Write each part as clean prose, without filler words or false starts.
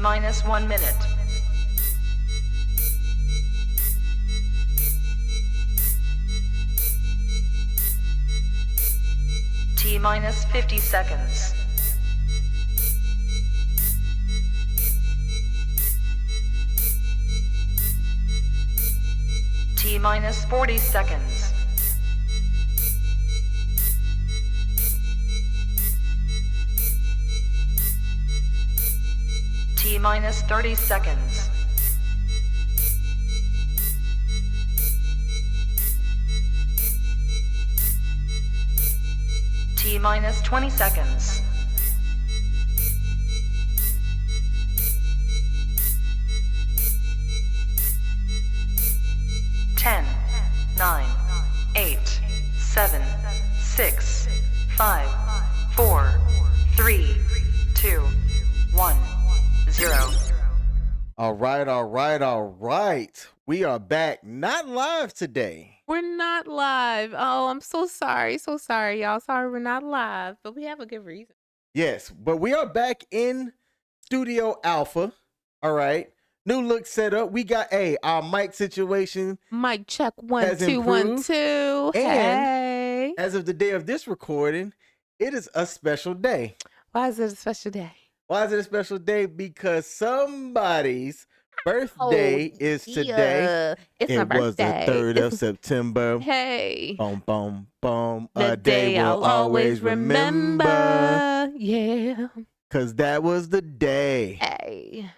minus 1 minute. T minus 50 seconds. T minus 40 seconds. T minus 30 seconds. T minus 20 seconds. Ten, 9, 8, 7, 6, 5, 4, 3, 2, 1, 0. All right. We are back, not live today. We're not live. Oh, I'm so sorry. So sorry, y'all. Sorry we're not live, but we have a good reason. Yes, but we are back in Studio Alpha. All right. New look set up. We got our mic situation. Mic check 1 has 2 1 improved. 2. And Hey. as of the day of this recording, it is a special day. Why is it a special day? Why is it a special day? Because somebody's birthday is today. It's It my was the birthday. 3rd of September. Hey. Boom, boom, boom. The A day I'll we'll always remember. Yeah. Because that was the day Hey.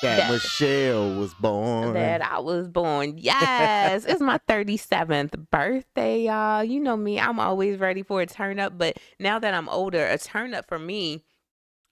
that Michelle was born. That I was born. Yes. It's my 37th birthday, y'all. You know me. I'm always ready for a turn up. But now that I'm older, a turn up for me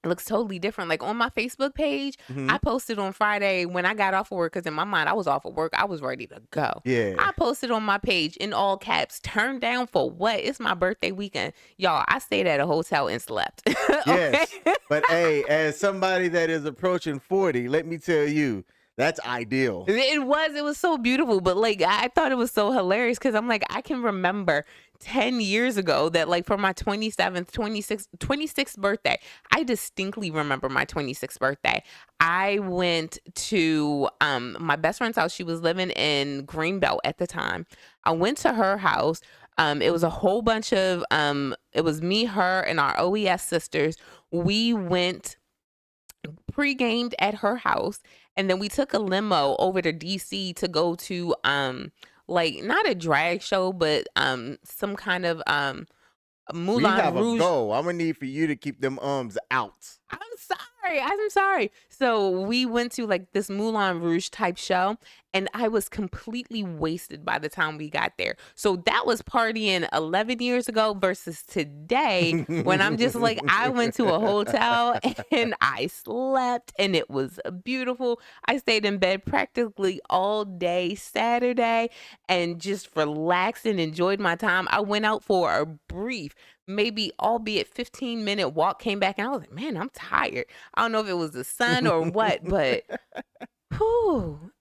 looks totally different. Like on my Facebook page, I posted on Friday when I got off of work, because in my mind, I was off of work. I was ready to go. Yeah. I posted on my page in all caps, turned down for what? It's my birthday weekend. Y'all, I stayed at a hotel and slept. Yes. But hey, as somebody that is approaching 40, let me tell you, that's ideal. It was so beautiful, but like I thought it was so hilarious because I'm like, I can remember 10 years ago that like for my 26th birthday, I distinctly remember my 26th birthday. I went to my best friend's house. She was living in Greenbelt at the time. I went to her house. It was a whole bunch of it was me, her, and our OES sisters. We went pre-gamed at her house, and then we took a limo over to DC to go to like not a drag show, but some kind of Moulin We have Rouge. a goal. I'm gonna need for you to keep them arms out. I'm sorry. So we went to like this Moulin Rouge type show, and I was completely wasted by the time we got there. So that was partying 11 years ago versus today when I'm just like, I went to a hotel and I slept, and it was beautiful. I stayed in bed practically all day Saturday and just relaxed and enjoyed my time. I went out for a brief, maybe albeit 15-minute walk, came back, and I was like, man, I'm tired. I don't know if it was the sun or what, but whew,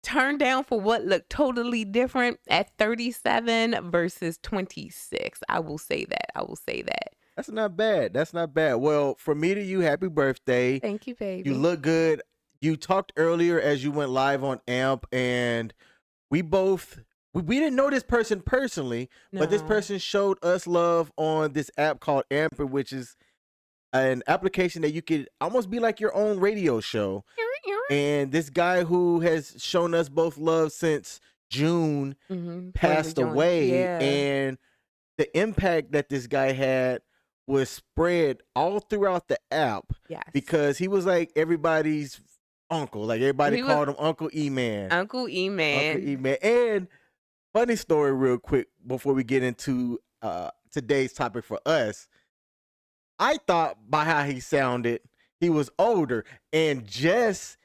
turned down for what looked totally different at 37 versus 26. I will say that. That's not bad. Well, from me to you, happy birthday. Thank you, baby. You look good. You talked earlier as you went live on AMP, and we didn't know this person personally, but this No. person showed us love on this app called AMP, which is an application that you could almost be like your own radio show. And this guy who has shown us both love since June passed away. Yeah. And the impact that this guy had was spread all throughout the app. Yes. Because he was like everybody's uncle. Like everybody called him Uncle E-Man. Uncle E-Man. Uncle E-Man. And funny story real quick before we get into today's topic for us. I thought by how he sounded, he was older. And Jess,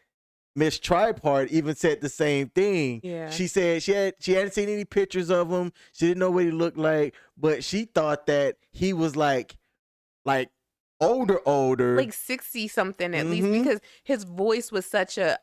Miss Tripart, even said the same thing. Yeah. She said she hadn't seen any pictures of him. She didn't know what he looked like, but she thought that he was like older. Like 60 something at least, because his voice was such a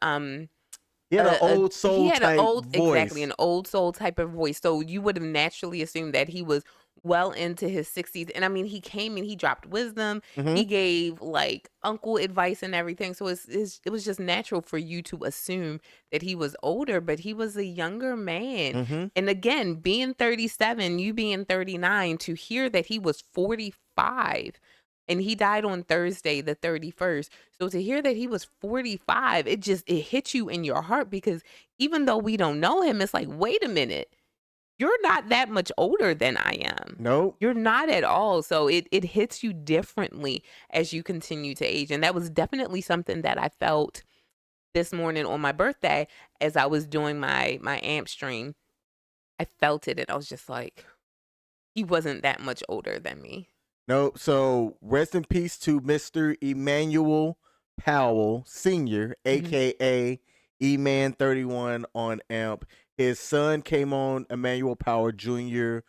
he had an old soul type voice. Exactly, an old soul type of voice. So you would have naturally assumed that he was well into his 60s. And I mean, he came and he dropped wisdom. Mm-hmm. He gave like uncle advice and everything. So it was just natural for you to assume that he was older, but he was a younger man. Mm-hmm. And again, being 37, you being 39, to hear that he was 45 and he died on Thursday, the 31st. So to hear that he was 45, it hits you in your heart, because even though we don't know him, it's like, wait a minute, you're not that much older than I am. Nope. You're not at all. So it hits you differently as you continue to age. And that was definitely something that I felt this morning on my birthday as I was doing my amp stream. I felt it and I was just like, he wasn't that much older than me. Nope. So rest in peace to Mr. Emmanuel Powell Sr., aka E-Man 31 on AMP. His son came on, Emmanuel Powell Jr.,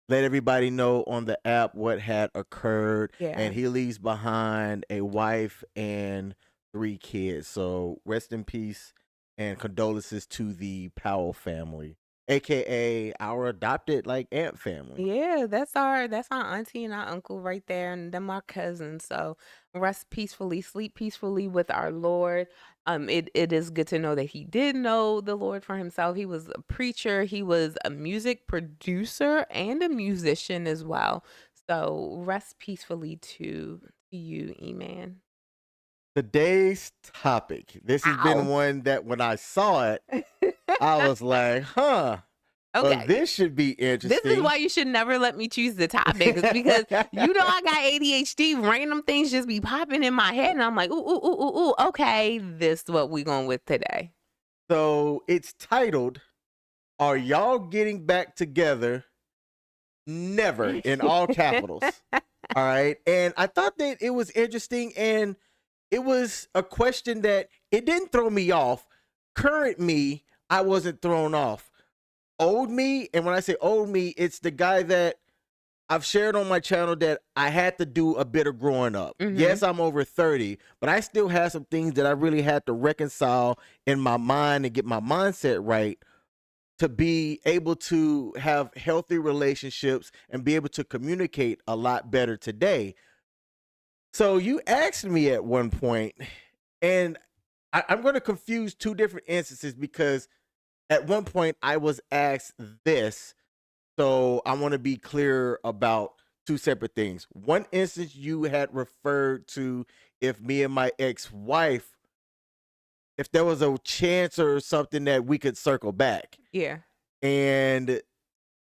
let everybody know on the app what had occurred. Yeah. And he leaves behind a wife and 3 kids. So rest in peace and condolences to the Powell family, aka our adopted like AMP family. Yeah, that's our auntie and our uncle right there, and them our cousins. So rest peacefully, sleep peacefully with our Lord. It is good to know that he did know the Lord for himself. He was a preacher, he was a music producer and a musician as well. So rest peacefully to you, E-Man. Today's topic. This has been Ow. one that when I saw it, I was like, huh. Well, Okay. this should be interesting. This is why you should never let me choose the topics, because you know I got ADHD. Random things just be popping in my head, and I'm like, ooh. Okay, this is what we going with today. So it's titled, "Are Y'all Getting Back Together?" Never, in all capitals. All right. And I thought that it was interesting, and it was a question that it didn't throw me off. Current me, I wasn't thrown off. Old me, and when I say old me, it's the guy that I've shared on my channel that I had to do a bit of growing up. Yes, I'm over 30, but I still have some things that I really had to reconcile in my mind and get my mindset right to be able to have healthy relationships and be able to communicate a lot better today. So you asked me at one point, and I'm going to confuse 2 different instances, because at one point I was asked this. So I want to be clear about 2 separate things. One instance, you had referred to if me and my ex-wife, if there was a chance or something that we could circle back. Yeah. And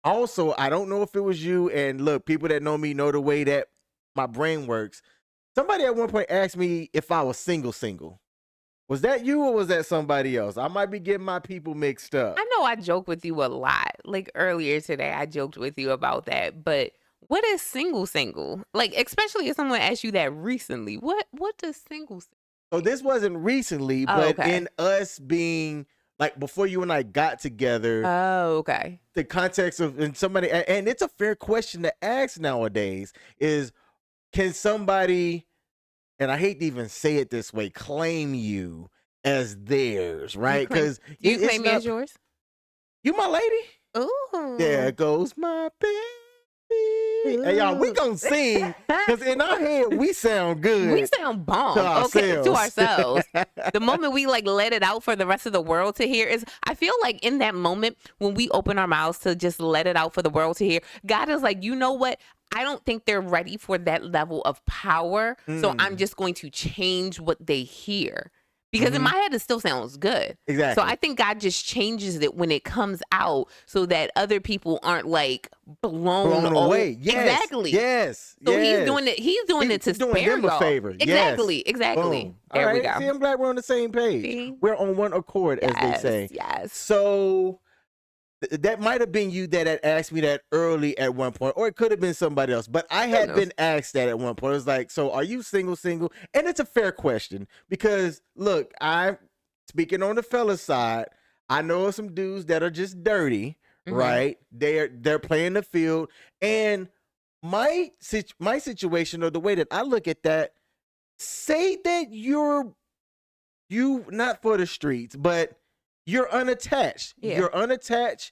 also, I don't know if it was you. And look, people that know me know the way that my brain works. Somebody at one point asked me if I was single. Was that you or was that somebody else? I might be getting my people mixed up. I know I joke with you a lot. Like earlier today, I joked with you about that. But what is single? Like, especially if someone asked you that recently. What does single? So this wasn't recently, Oh, but okay. in us being like before you and I got together, Oh, okay. the context of, and somebody, and it's a fair question to ask nowadays, is can somebody, and I hate to even say it this way, claim you as theirs, right? Because Do you claim me as yours? You my lady. Ooh. There goes my baby. Hey y'all, we gonna sing because in our head we sound good. We sound bomb. To Okay, to ourselves. ourselves. The moment we like let it out for the rest of the world to hear is, I feel like in that moment when we open our mouths to just let it out for the world to hear, God is like, you know what? I don't think they're ready for that level of power. So I'm just going to change what they hear. Because in my head, it still sounds good. Exactly. So I think God just changes it when it comes out so that other people aren't like blown away. Yes. Exactly. Yes. So yes. he's doing it. He's doing it to doing spare them y'all. a favor. Exactly. Yes. Exactly. Boom. There All we right. go. See, I'm glad we're on the same page. See? We're on one accord, as they say. Yes. So that might have been you that had asked me that early at one point, or it could have been somebody else. But I had been asked that at one point. It was like, so are you single? And it's a fair question because, look, I'm speaking on the fella side. I know of some dudes that are just dirty, right? They're playing the field. And my situation, or the way that I look at that, say that you not for the streets, but you're unattached. Yeah. You're unattached.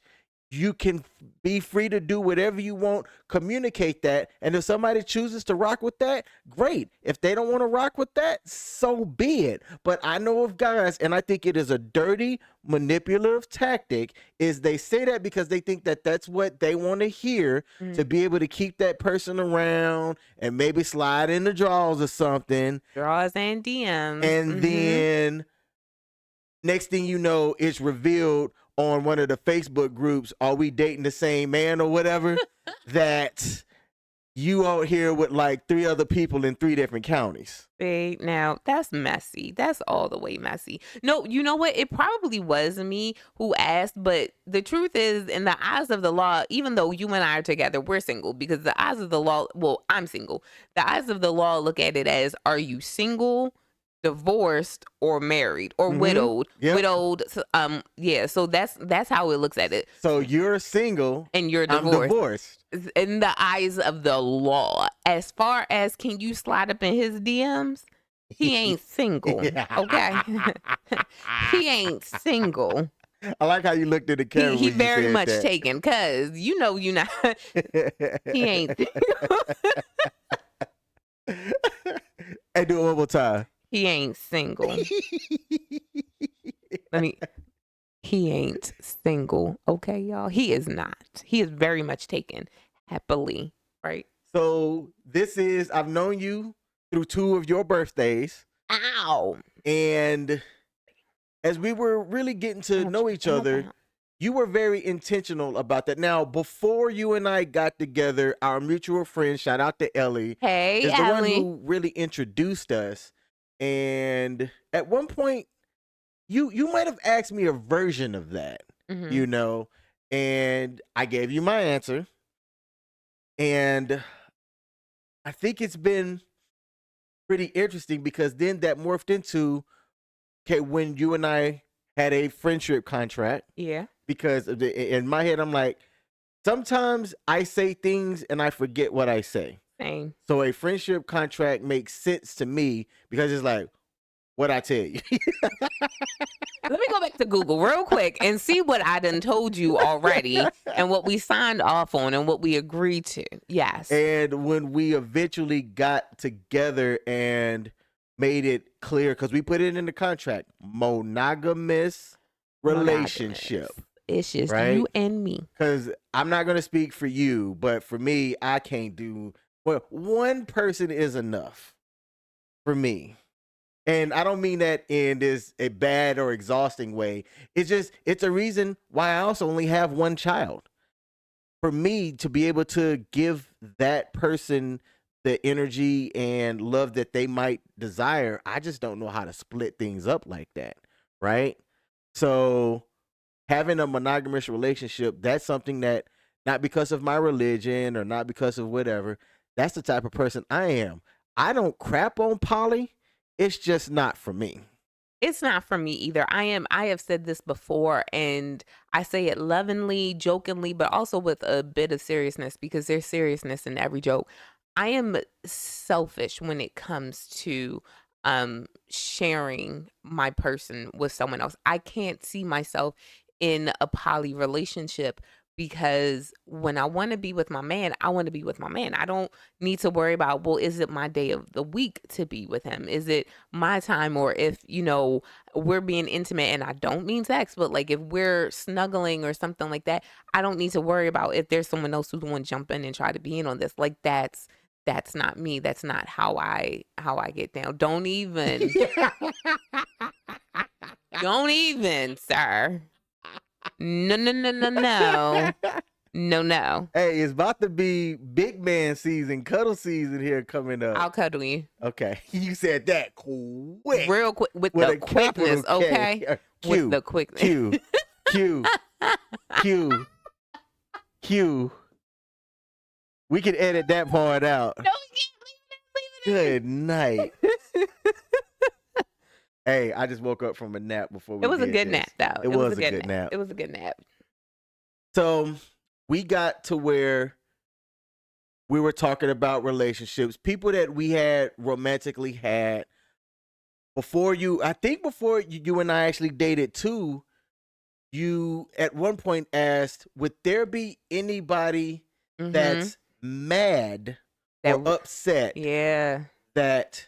you can be free to do whatever you want, communicate that. And if somebody chooses to rock with that, great. If they don't want to rock with that, so be it. But I know of guys, and I think it is a dirty, manipulative tactic, is they say that because they think that that's what they want to hear to be able to keep that person around and maybe slide in the draws or something. Draws and DMs. And then next thing you know, it's revealed on one of the Facebook groups, are we dating the same man or whatever, that you out here with like 3 other people in 3 different counties. Now that's messy. That's all the way messy. No, you know what? It probably was me who asked, but the truth is, in the eyes of the law, even though you and I are together, we're single, because the eyes of the law, well, I'm single. The eyes of the law look at it as, are you single, divorced, or married, or widowed? Yep. Widowed. Yeah. So that's how it looks at it. So you're single And you're I'm divorced. In the eyes of the law. As far as can you slide up in his DMs, he ain't single. Okay. He ain't single. I like how you looked at the camera. He when you very said much that. taken, because you know you not. He ain't single. Hey, do it one more time. He ain't single. He ain't single. Okay, y'all. He is not. He is very much taken happily, right? So I've known you through 2 of your birthdays. Ow. And as we were really getting to know each other, you were very intentional about that. Now, before you and I got together, our mutual friend, shout out to Ellie, Hey, is the one Ellie. who really introduced us. And at one point, you might have asked me a version of that, you know, and I gave you my answer. And I think it's been pretty interesting because then that morphed into, okay, when you and I had a friendship contract. Yeah. Because in my head, I'm like, sometimes I say things and I forget what I say. Same. So a friendship contract makes sense to me because it's like, what I tell you. Let me go back to Google real quick and see what I done told you already and what we signed off on and what we agreed to. Yes. And when we eventually got together and made it clear, because we put it in the contract, monogamous relationship. It's just right? you and me. Because I'm not going to speak for you, but for me, I can't do, well, one person is enough for me. And I don't mean that in this a bad or exhausting way. It's a reason why I also only have one child. For me to be able to give that person the energy and love that they might desire, I just don't know how to split things up like that, right? So having a monogamous relationship, that's something that, not because of my religion or not because of whatever, that's the type of person I am. I don't crap on poly. It's just not for me. It's not for me either. I have said this before, and I say it lovingly, jokingly, but also with a bit of seriousness, because there's seriousness in every joke. I am selfish when it comes to sharing my person with someone else. I can't see myself in a poly relationship, because when I want to be with my man, I want to be with my man. I don't need to worry about, well, is it my day of the week to be with him? Is it my time? Or if, we're being intimate, and I don't mean sex, but like if we're snuggling or something like that, I don't need to worry about if there's someone else who's going to jump in and try to be in on this. Like that's not me. That's not how I get down. Don't even, sir. No. No. Hey, it's about to be big man season, cuddle season here coming up. I'll cuddle you. Okay. You said that quick. Real quick with the quickness, okay? With the quickness. Q. We can edit that part out. No, we can't. Leave it in. Good night. Hey, I just woke up from a nap before we It was a did good this. nap, though. It was a good nap. It was a good nap. So we got to where we were talking about relationships, people that we had romantically had before you and I actually dated too. you at one point asked, would there be anybody Mm-hmm. that's mad or That, upset yeah. that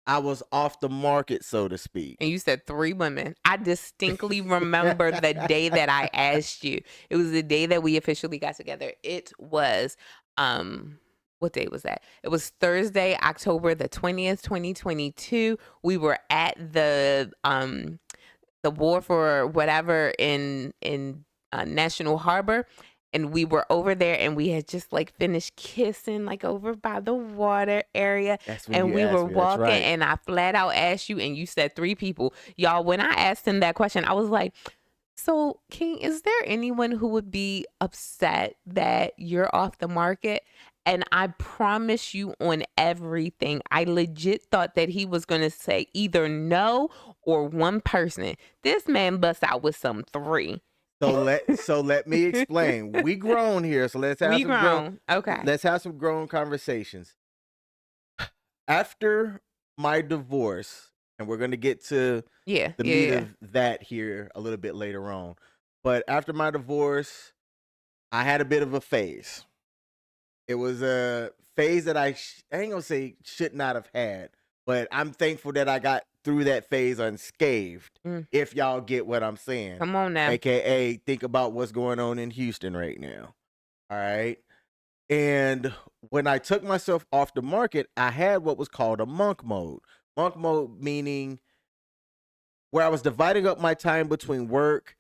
I was off the market, so to speak? And you said 3 women. I distinctly remember the day that I asked you. It was the day that we officially got together. It was, what day was that? It was Thursday, October the 20th, 2022. We were at the war for whatever in National Harbor, and we were over there, and we had just like finished kissing like over by the water area, That's when and you we were asked me. That's walking, right. and I flat out asked you, and you said 3 people. Y'all, when I asked him that question, I was like, so, King, is there anyone who would be upset that you're off the market? And I promise you on everything, I legit thought that he was going to say either no or one person. This man busts out with some 3. So let me explain. We grown here, so We grown. Okay. let's have some grown conversations. After my divorce, and we're gonna get to Yeah. the Yeah. meat Yeah. of that here a little bit later on. But after my divorce, I had a bit of a phase. It was a phase that I ain't gonna say should not have had, but I'm thankful that I got through that phase unscathed. Mm. If y'all get what I'm saying, Come on now. AKA think about what's going on in Houston right now. All right. And when I took myself off the market, I had what was called a monk mode. Monk mode meaning where I was dividing up my time between work,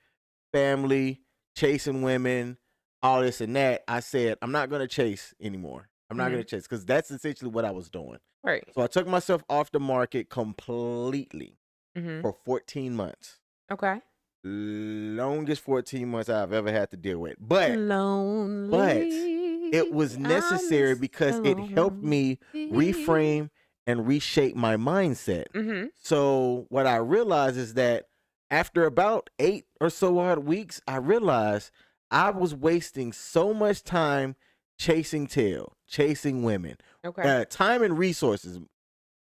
family, chasing women, all this and that. I said, I'm not going to chase anymore. I'm not going to chase because that's essentially what I was doing. Right. So I took myself off the market completely Mm-hmm. for 14 months. Okay. Longest 14 months I've ever had to deal with. But Lonely. it was necessary because it helped me reframe and reshape my mindset. Mm-hmm. So what I realized is that after about 8 or so odd weeks, I realized I was wasting so much time chasing tail, chasing women, Okay. time and resources.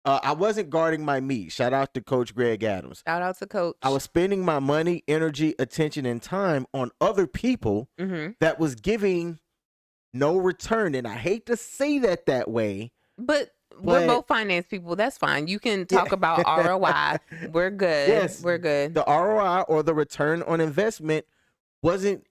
I wasn't guarding my meat. Shout out to Coach Greg Adams. Shout out to Coach. I was spending my money, energy, attention, and time on other people Mm-hmm. that was giving no return. And I hate to say that way. But we're both finance people. That's fine. You can talk about ROI. We're good. Yes, We're good. the ROI or the return on investment wasn't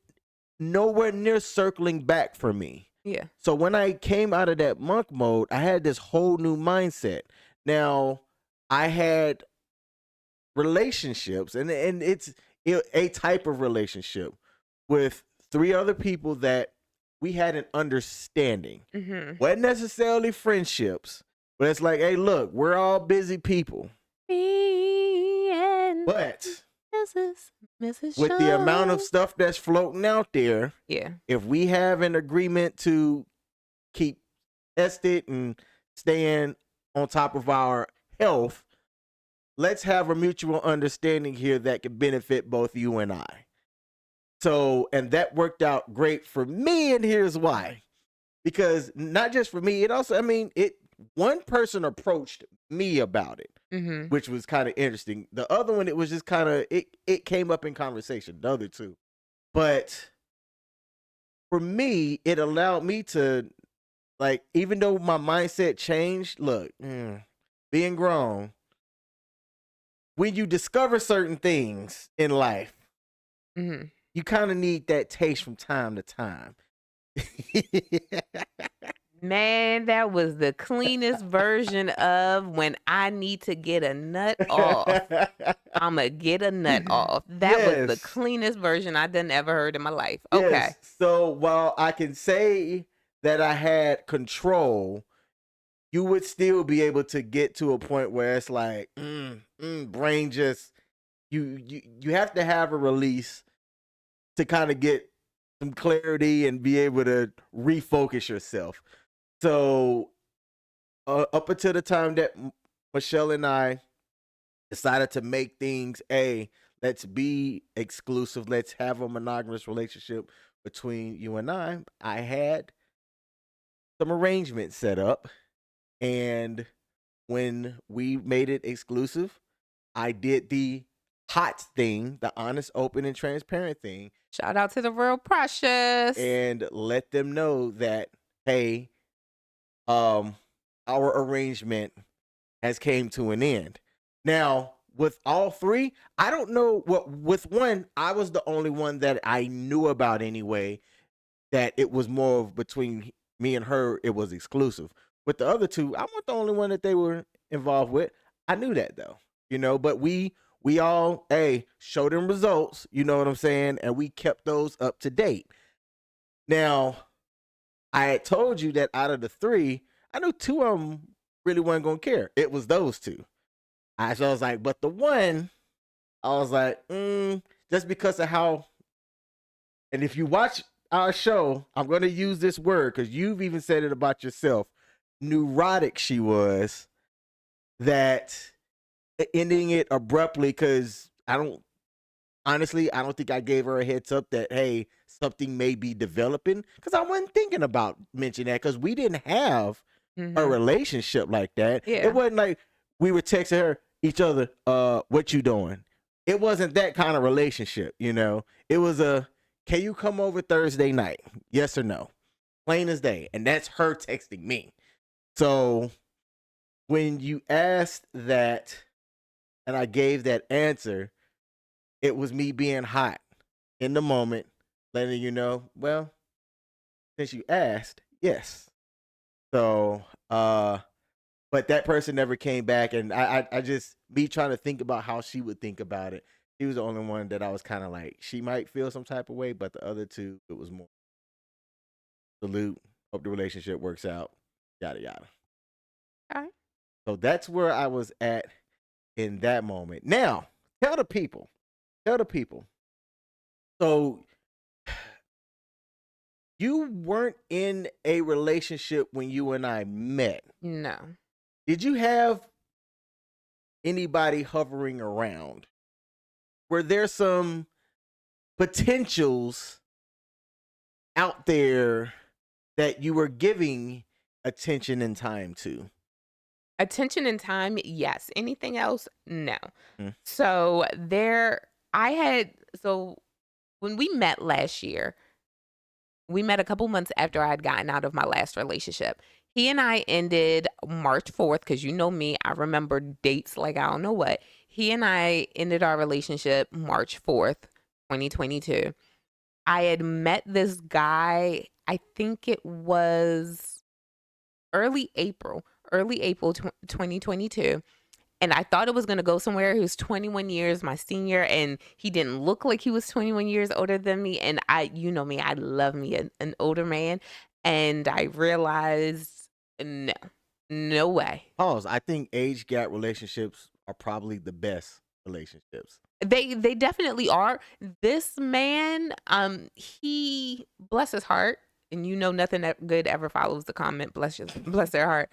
nowhere near circling back for me. Yeah. So when I came out of that monk mode, I had this whole new mindset. Now, I had relationships, and it's a type of relationship with 3 other people that we had an understanding. Mm-hmm. Wasn't necessarily friendships, but it's like, hey, look, we're all busy people. But with the amount of stuff that's floating out there, yeah, if we have an agreement to keep tested and staying on top of our health, let's have a mutual understanding here that can benefit both you and I. So, and that worked out great for me, and here's why. Because not just for me, it also, one person approached me about it, mm-hmm. which was kind of interesting. The other one, it was just kind of, it came up in conversation, the other 2. But for me, it allowed me to, like, even though my mindset changed, look, being grown, when you discover certain things in life, Mm-hmm. you kind of need that taste from time to time. Man, that was the cleanest version of when I need to get a nut off. I'ma get a nut off. That was the cleanest version I done ever heard in my life. Okay. Yes. So while I can say that I had control, you would still be able to get to a point where it's like, brain just you have to have a release to kind of get some clarity and be able to refocus yourself. So up until the time that Michelle and I decided to make things let's be exclusive, let's have a monogamous relationship between you and I had some arrangements set up. And when we made it exclusive, I did the hot thing, the honest, open, and transparent thing, Shout out to the real precious. and let them know that, hey, our arrangement has came to an end. Now, with all three, I don't know what. With one, I was the only one that I knew about anyway. That it was more of between me and her. It was exclusive. With the other two, I wasn't the only one that they were involved with. I knew that though, But we all show them results. You know what I'm saying? And we kept those up to date. Now, I had told you that out of the three, I knew two of them really wasn't gonna care. It was those two. So I was like, but the one, I was like, just because of how. And if you watch our show, I'm gonna use this word because you've even said it about yourself. Neurotic she was. That ending it abruptly because I don't think I gave her a heads up that hey, something may be developing because I wasn't thinking about mentioning that because we didn't have a relationship like that. Yeah. It wasn't like we were texting each other, what you doing? It wasn't that kind of relationship, It was can you come over Thursday night? Yes or no? Plain as day. And that's her texting me. So when you asked that and I gave that answer, it was me being hot in the moment, letting you know, well, since you asked, yes. So, but that person never came back, and I just me trying to think about how she would think about it. She was the only one that I was kind of like, she might feel some type of way, but the other two, it was more salute, hope the relationship works out, yada yada. All right. So that's where I was at in that moment. Now, tell the people. So you weren't in a relationship when you and I met. No. Did you have anybody hovering around? Were there some potentials out there that you were giving attention and time to? Attention and time, yes. Anything else, no. Mm. So when we met last year, we met a couple months after I had gotten out of my last relationship. He and I ended March 4th, because you know me, I remember dates like I don't know what. He and I ended our relationship March 4th, 2022. I had met this guy, I think it was early April 2022. And I thought it was going to go somewhere. He was 21 years my senior, and he didn't look like he was 21 years older than me. And you know me, I love me an older man. And I realized, no way. Pause. I think age gap relationships are probably the best relationships. They definitely are. This man, he, bless his heart, and you know nothing that good ever follows the comment, bless their heart.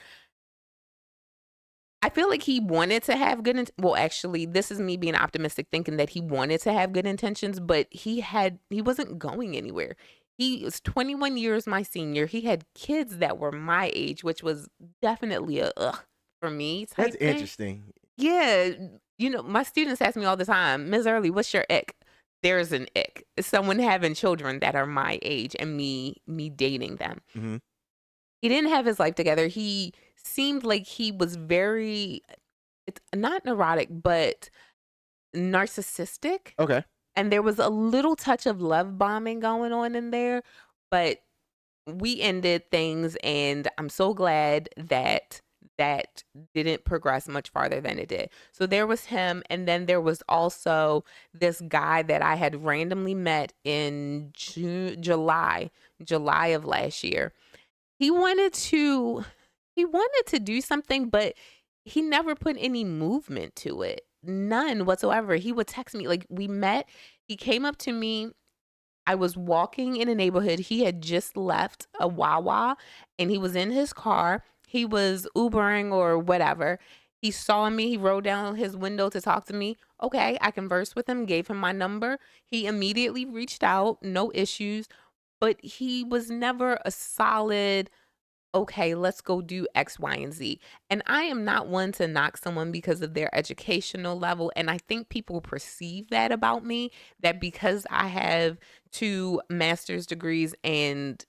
I feel like he wanted to have well, actually, this is me being optimistic, thinking that he wanted to have good intentions, but he wasn't going anywhere. He was 21 years my senior. He had kids that were my age, which was definitely a ugh for me type That's thing. interesting. Yeah. My students ask me all the time, Ms. Early, what's your ick? There's an ick. Someone having children that are my age and me dating them. Mm-hmm. He didn't have his life together. He seemed like he was it's not neurotic, but narcissistic. Okay. And there was a little touch of love bombing going on in there, but we ended things, and I'm so glad that didn't progress much farther than it did. So there was him, and then there was also this guy that I had randomly met in July of last year. He wanted to do something, but he never put any movement to it. None whatsoever. He would text me, like, we met, he came up to me. I was walking in a neighborhood. He had just left a Wawa, and he was in his car. He was Ubering or whatever. He saw me. He rolled down his window to talk to me. Okay, I conversed with him, gave him my number. He immediately reached out, no issues, but he was never a solid okay, let's go do X, Y, and Z. And I am not one to knock someone because of their educational level. And I think people perceive that about me, that because I have 2 master's degrees and,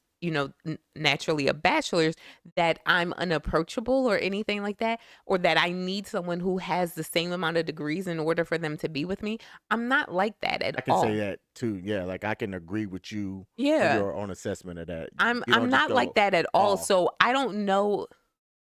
naturally a bachelor's, that I'm unapproachable or anything like that, or that I need someone who has the same amount of degrees in order for them to be with me. I'm not like that at I can say all. that too. Yeah, like I can agree with you on Yeah. your own assessment of that. I'm You I'm don't just not like go, that at all. "Oh, So I don't know.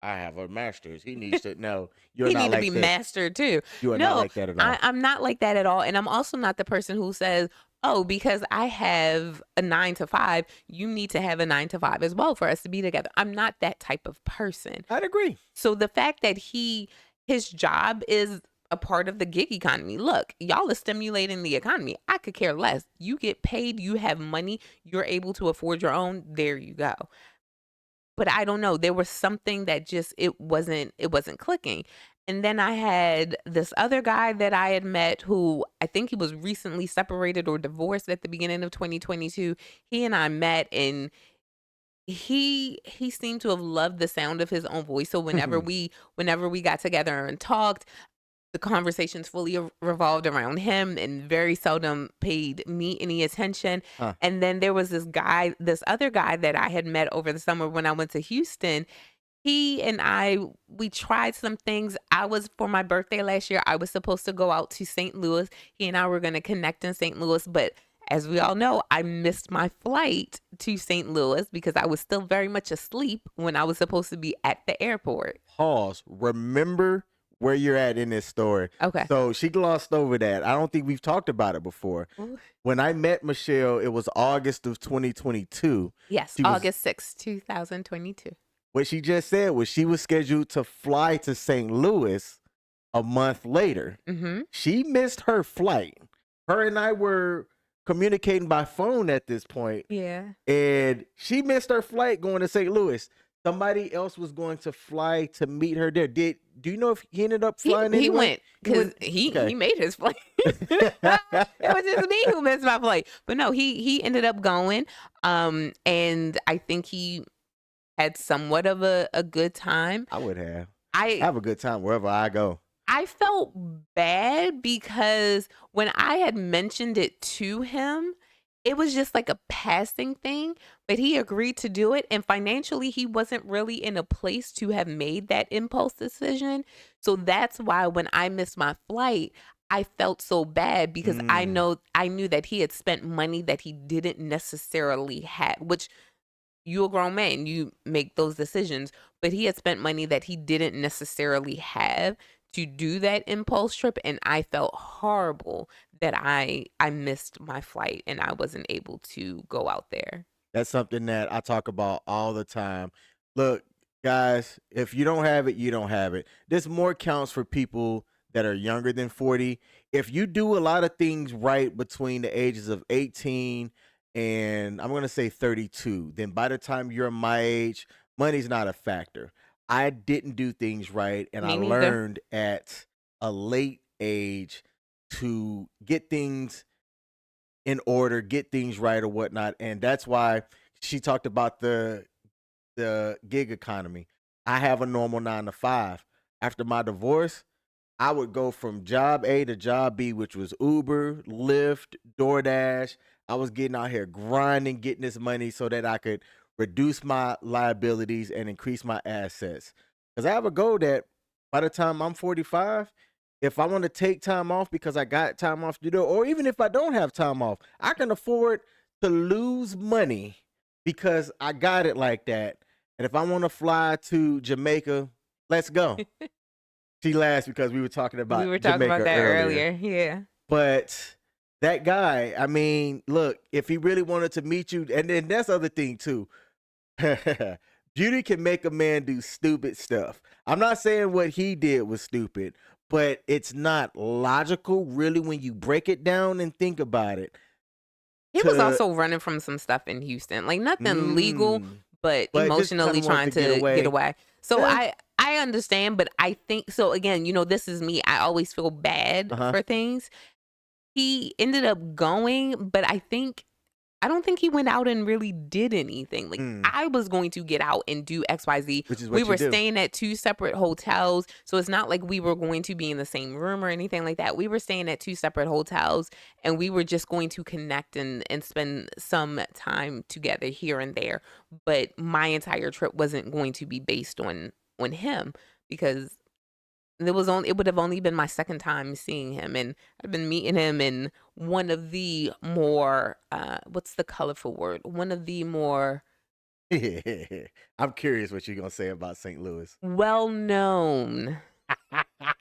I have a master's. He needs to." No, you're He not need to like be that. mastered too. You are not No, like that at I, all. I'm not like that at all. And I'm also not the person who says, oh, because I have a 9 to 5, you need to have a 9 to 5 as well for us to be together. I'm not that type of person. I'd agree. So the fact that his job is a part of the gig economy. Look, y'all are stimulating the economy. I could care less. You get paid, you have money, you're able to afford your own. There you go. But I don't know, there was something that just it wasn't clicking. And then I had this other guy that I had met who I think he was recently separated or divorced at the beginning of 2022. He and I met, and he seemed to have loved the sound of his own voice. So whenever we got together and talked, the conversations fully revolved around him and very seldom paid me any attention. Huh. And then there was this other guy that I had met over the summer when I went to Houston. He and we tried some things. For my birthday last year, I was supposed to go out to St. Louis. He and I were going to connect in St. Louis, but as we all know, I missed my flight to St. Louis because I was still very much asleep when I was supposed to be at the airport. Pause. Remember where you're at in this story. Okay. So she glossed over that. I don't think we've talked about it before. Ooh. When I met Michelle, it was August of 2022. Yes, She was, August 6th, 2022. what she just said was she was scheduled to fly to St. Louis a month later. Mm-hmm. She missed her flight. Her and I were communicating by phone at this point, Yeah. and she missed her flight going to St. Louis. Somebody else was going to fly to meet her there. Do you know if he ended up He flying he anyway? went because Okay. he made his flight. It was just me who missed my flight. But no, he ended up going. And I think he had somewhat of a good time. I would have. I I have a good time wherever I go. I felt bad because when I had mentioned it to him, it was just like a passing thing, but he agreed to do it. And financially, he wasn't really in a place to have made that impulse decision. So that's why when I missed my flight, I felt so bad because Mm. I knew that he had spent money that he didn't necessarily have, which you a grown man, you make those decisions, but he had spent money that he didn't necessarily have to do that impulse trip, and I felt horrible that I missed my flight and I wasn't able to go out there. That's something that I talk about all the time. Look, guys, if you don't have it, you don't have it. This more counts for people that are younger than 40. If you do a lot of things right between the ages of 18 and I'm going to say 32, then by the time you're my age, money's not a factor. I didn't do things right, and I Me neither. learned at a late age to get things in order, get things right or whatnot. And that's why she talked about the gig economy. I have a normal 9 to 5. After my divorce, I would go from job A to job B, which was Uber, Lyft, DoorDash. I was getting out here grinding, getting this money so that I could reduce my liabilities and increase my assets. Because I have a goal that by the time I'm 45, if I want to take time off because I got time off to do it, or even if I don't have time off, I can afford to lose money because I got it like that. And if I want to fly to Jamaica, let's go. She laughs because we were talking We about were talking about Jamaica that earlier. earlier. Yeah. But that guy, I mean, look, if he really wanted to meet you, and then that's the other thing too. Beauty can make a man do stupid stuff. I'm not saying what he did was stupid, but it's not logical really when you break it down and think about it. He was To also running from some stuff in Houston. Like nothing legal, mm, but but just kind emotionally of wanted trying to get to get away. away. So Yeah. I understand, but I think so again, this is me. I always feel bad Uh huh. for things. He ended up going, but I think I don't think he went out and really did anything. Like, I was going to get out and do XYZ. Which is what We you were do. staying at 2 separate hotels. So it's not like we were going to be in the same room or anything like that. We were staying at 2 separate hotels, and we were just going to connect and spend some time together here and there. But my entire trip wasn't going to be based on him, because it would have only been my second time seeing him, and I've been meeting him in one of the more what's the colorful word? One of the more I'm curious what you're gonna say about St. Louis. well-known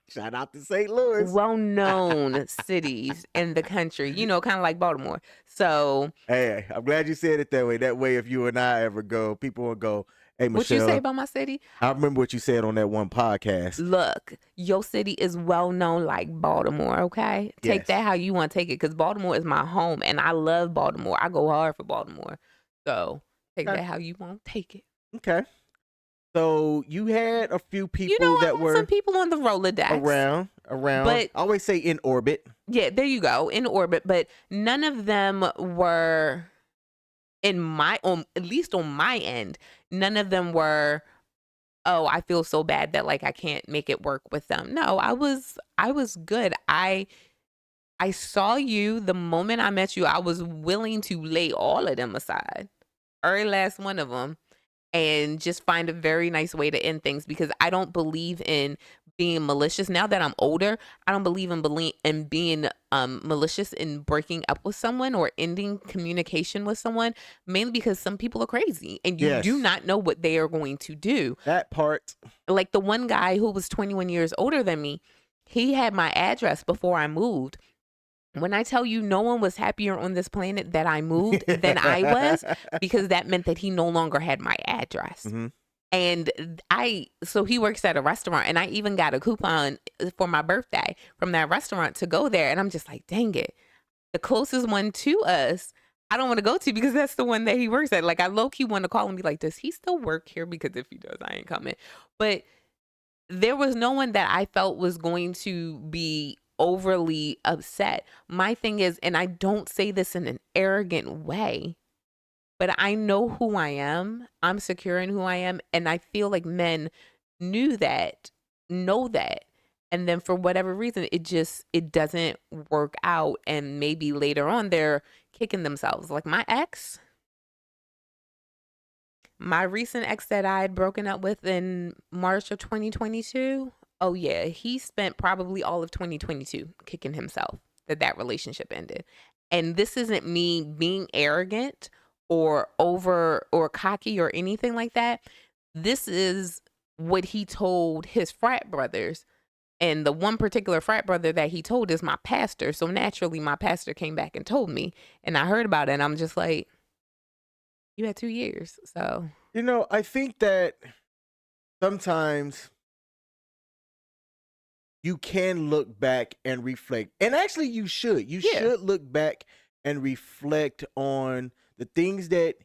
Shout out to St. Louis. well-known cities in the country, kind of like Baltimore. So, Hey, I'm glad you said it that way. That way, if you and I ever go, people will go, "Hey, what you say Michelle, about my city? I remember what you said on that one podcast." Look, your city is well-known like Baltimore, okay? Take Yes. that how you want to take it, because Baltimore is my home, and I love Baltimore. I go hard for Baltimore. So, take Okay. that how you want to take it. Okay. So you had a few people I that had were some people on the Rolodex. around. But I always say in orbit. yeah, there you go, in orbit. But none of them were at least on my end, none of them were, oh, I feel so bad that like I can't make it work with them. No, I was good. I saw you the moment I met you. I was willing to lay all of them aside, every last one of them, and just find a very nice way to end things, because I don't believe in being malicious. Now that I'm older, I don't believe in being malicious in breaking up with someone or ending communication with someone, mainly because some people are crazy and you do Yes. not know what they are going to do. That part. Like the one guy who was 21 years older than me, he had my address before I moved. When I tell you no one was happier on this planet that I moved than I was, because that meant that he no longer had my address. Mhm. And so he works at a restaurant, and I even got a coupon for my birthday from that restaurant to go there. And I'm just like, dang it. The closest one to us, I don't want to go to, because that's the one that he works at. Like, I low key want to call and be like, does he still work here? Because if he does, I ain't coming. But there was no one that I felt was going to be overly upset. My thing is, and I don't say this in an arrogant way, but I know who I am. I'm secure in who I am. And I feel like men know that. And then for whatever reason, it doesn't work out. And maybe later on, they're kicking themselves. Like my recent ex that I had broken up with in March of 2022. Oh yeah, he spent probably all of 2022 kicking himself that relationship ended. And this isn't me being arrogant or over or cocky or anything like that. This is what he told his frat brothers. And the one particular frat brother that he told is my pastor. So naturally, my pastor came back and told me, and I heard about it. And I'm just like, you had 2 years. So, I think that sometimes you can look back and reflect. And actually you should. You Yeah. should look back and reflect on the things that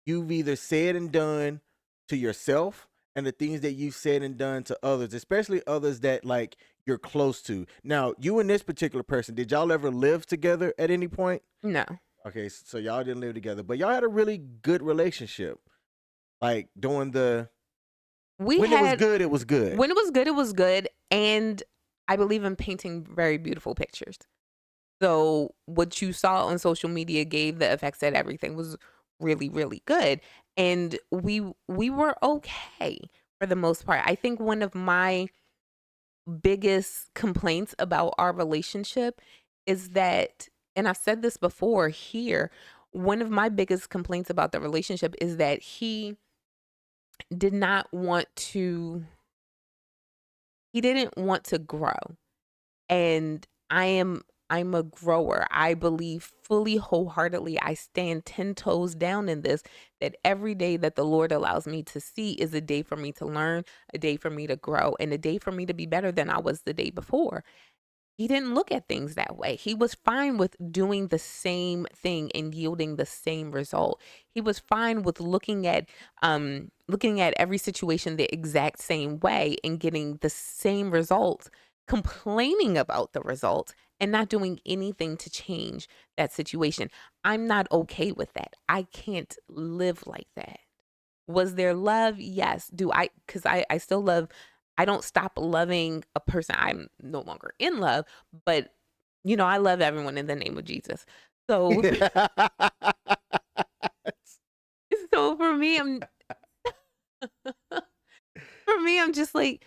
you've either said and done to yourself and the things that you've said and done to others, especially others that like you're close to. Now, you and this particular person, did y'all ever live together at any point? no. Okay, so y'all didn't live together, but y'all had a really good relationship. Like during the It was good, it was good. When it was good, it was good. And I believe in painting very beautiful pictures. So what you saw on social media gave the effects that everything was really, really good. And we were okay for the most part. I think one of my biggest complaints about our relationship is that, and I've said this before here, one of my biggest complaints about the relationship is that he did not want to he didn't want to grow. And I'm a grower. I believe fully wholeheartedly. I stand 10 toes down in this, that every day that the Lord allows me to see is a day for me to learn, a day for me to grow, and a day for me to be better than I was the day before. He didn't look at things that way. He was fine with doing the same thing and yielding the same result. He was fine with looking at every situation the exact same way and getting the same results complaining about the results and not doing anything to change that situation. I'm not okay with that. I can't live like that. Was there love? Yes. Because I still love, I don't stop loving a person. I'm no longer in love, but I love everyone in the name of Jesus. So, so for me, I'm just like,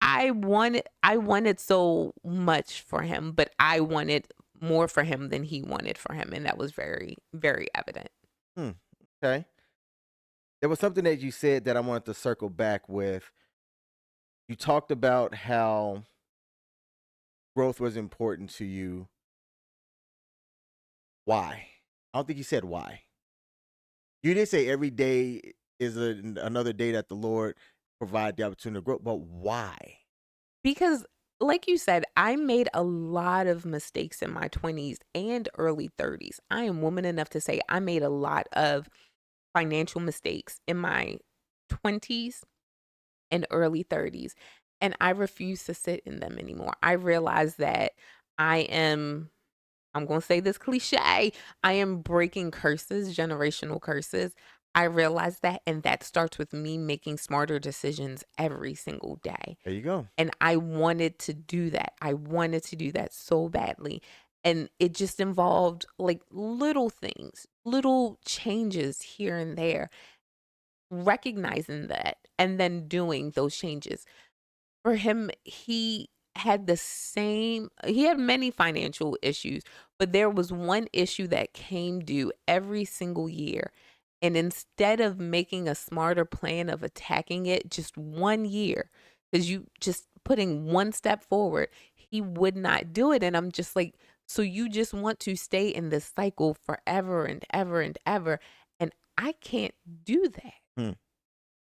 I wanted so much for him, but I wanted more for him than he wanted for him. And that was very, very evident. Hmm, okay. There was something that you said that I wanted to circle back with. You talked about how growth was important to you. Why? I don't think you said why. You did say every day is another day that the Lord provide the opportunity to grow, but why? Because, like you said, I made a lot of mistakes in my 20s and early 30s. I am woman enough to say I made a lot of financial mistakes in my 20s and early 30s. And I refuse to sit in them anymore. I realize that I am, I'm going to say this cliche, I am breaking curses, generational curses. I realize that. And that starts with me making smarter decisions every single day. There you go. And I wanted to do that. I wanted to do that so badly. And it just involved like little things, little changes here and there, recognizing that and then doing those changes. For him, he had many financial issues, but there was one issue that came due every single year. And instead of making a smarter plan of attacking it just 1 year, because you just putting one step forward, he would not do it. And I'm just like, so you just want to stay in this cycle forever and ever and ever. And I can't do that. Hmm.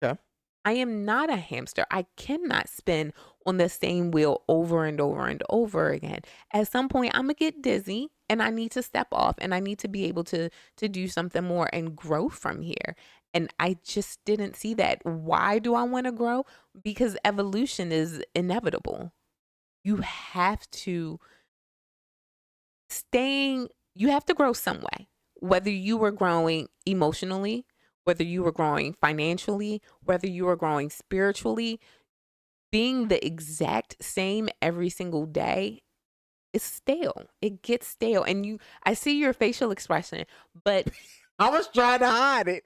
Okay. I am not a hamster. I cannot spin on the same wheel over and over and over again. At some point, I'm gonna get dizzy and I need to step off and I need to be able to do something more and grow from here. And I just didn't see that. Why do I want to grow? Because evolution is inevitable. You have to you have to grow some way. Whether you were growing emotionally, whether you were growing financially, whether you were growing spiritually, being the exact same every single day is stale. It gets stale. And I see your facial expression, but I was trying to hide it.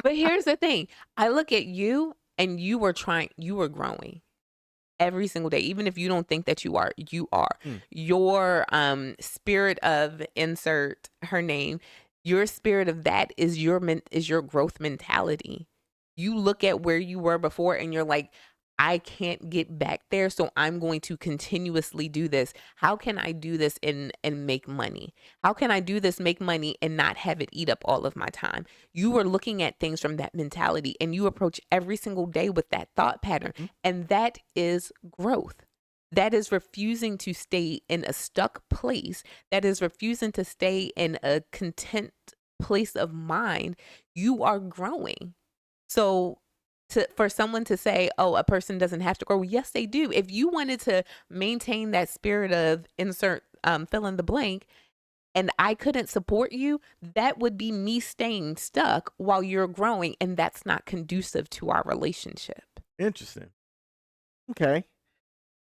but here's the thing. I look at you and you were growing every single day. Even if you don't think that you are, you are. Hmm. Your spirit of insert her name, your spirit of that is your growth mentality. You look at where you were before and you're like, I can't get back there, so I'm going to continuously do this. How can I do this and make money? How can I do this, make money, and not have it eat up all of my time? You are looking at things from that mentality and you approach every single day with that thought pattern. Mhm. And that is growth. That is refusing to stay in a stuck place. That is refusing to stay in a content place of mind. You are growing. So for someone to say, oh, a person doesn't have to grow, yes, they do. If you wanted to maintain that spirit of insert fill in the blank, and I couldn't support you, that would be me staying stuck while you're growing, and that's not conducive to our relationship. Interesting. Okay.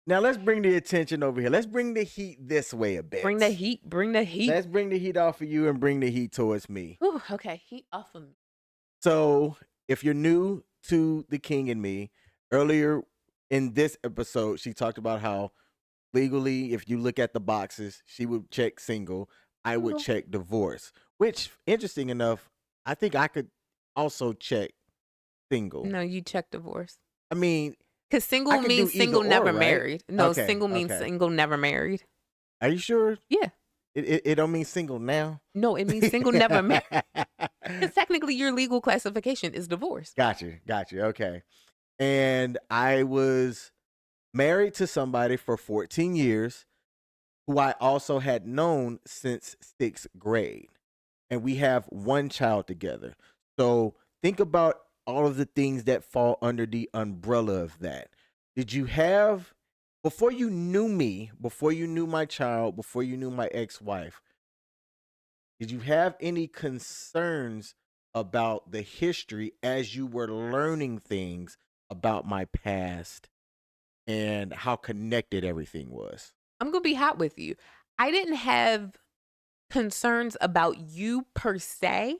Now let's bring the attention over here. Let's bring the heat this way a bit. Bring the heat. Bring the heat. Let's bring the heat off of you and bring the heat towards me. Ooh, okay, heat off of me. So, if you're new to the King and Me, earlier in this episode, she talked about how legally, if you look at the boxes, she would check single, I would Single. check divorce. Which, interesting enough, I think I could also check single. No, you check divorce. I mean, Because I single could means do single, either or, never right? married. No, Okay, single means okay. single, never married. Are you sure? Yeah. It don't mean single now? No, it means single, never married. Because technically, your legal classification is divorce. Gotcha. Okay. And I was married to somebody for 14 years who I also had known since 6th grade. And we have one child together. So think about all of the things that fall under the umbrella of that. Did you have, before you knew me, before you knew my child, before you knew my ex-wife, did you have any concerns about the history as you were learning things about my past and how connected everything was? I'm gonna be hot with you. I didn't have concerns about you per se,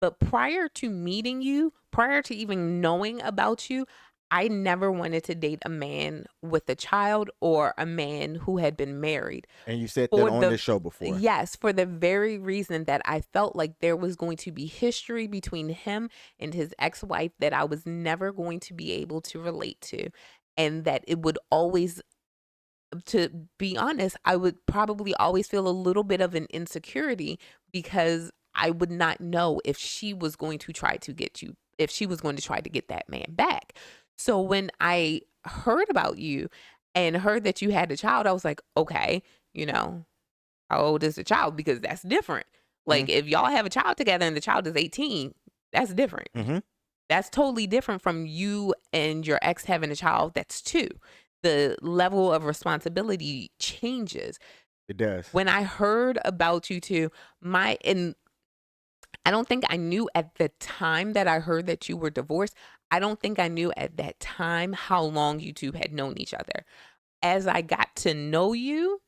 but prior to meeting you, prior to even knowing about you, I never wanted to date a man with a child or a man who had been married. And you said that For on the the show before. Yes, for the very reason that I felt like there was going to be history between him and his ex-wife that I was never going to be able to relate to, and that it would always, to be honest, I would probably always feel a little bit of an insecurity because I would not know if she was going to try to get you, if she was going to try to get that man back. So when I heard about you and heard that you had a child, I was like, okay, you know, how old is the child? Because that's different. Mhm. Like if y'all have a child together and the child is 18, that's different. Mhm. That's totally different from you and your ex having a child that's 2. The level of responsibility changes. It does. When I heard about you two, and I don't think I knew at the time that I heard that you were divorced. I don't think I knew at that time how long you two had known each other. As I got to know you,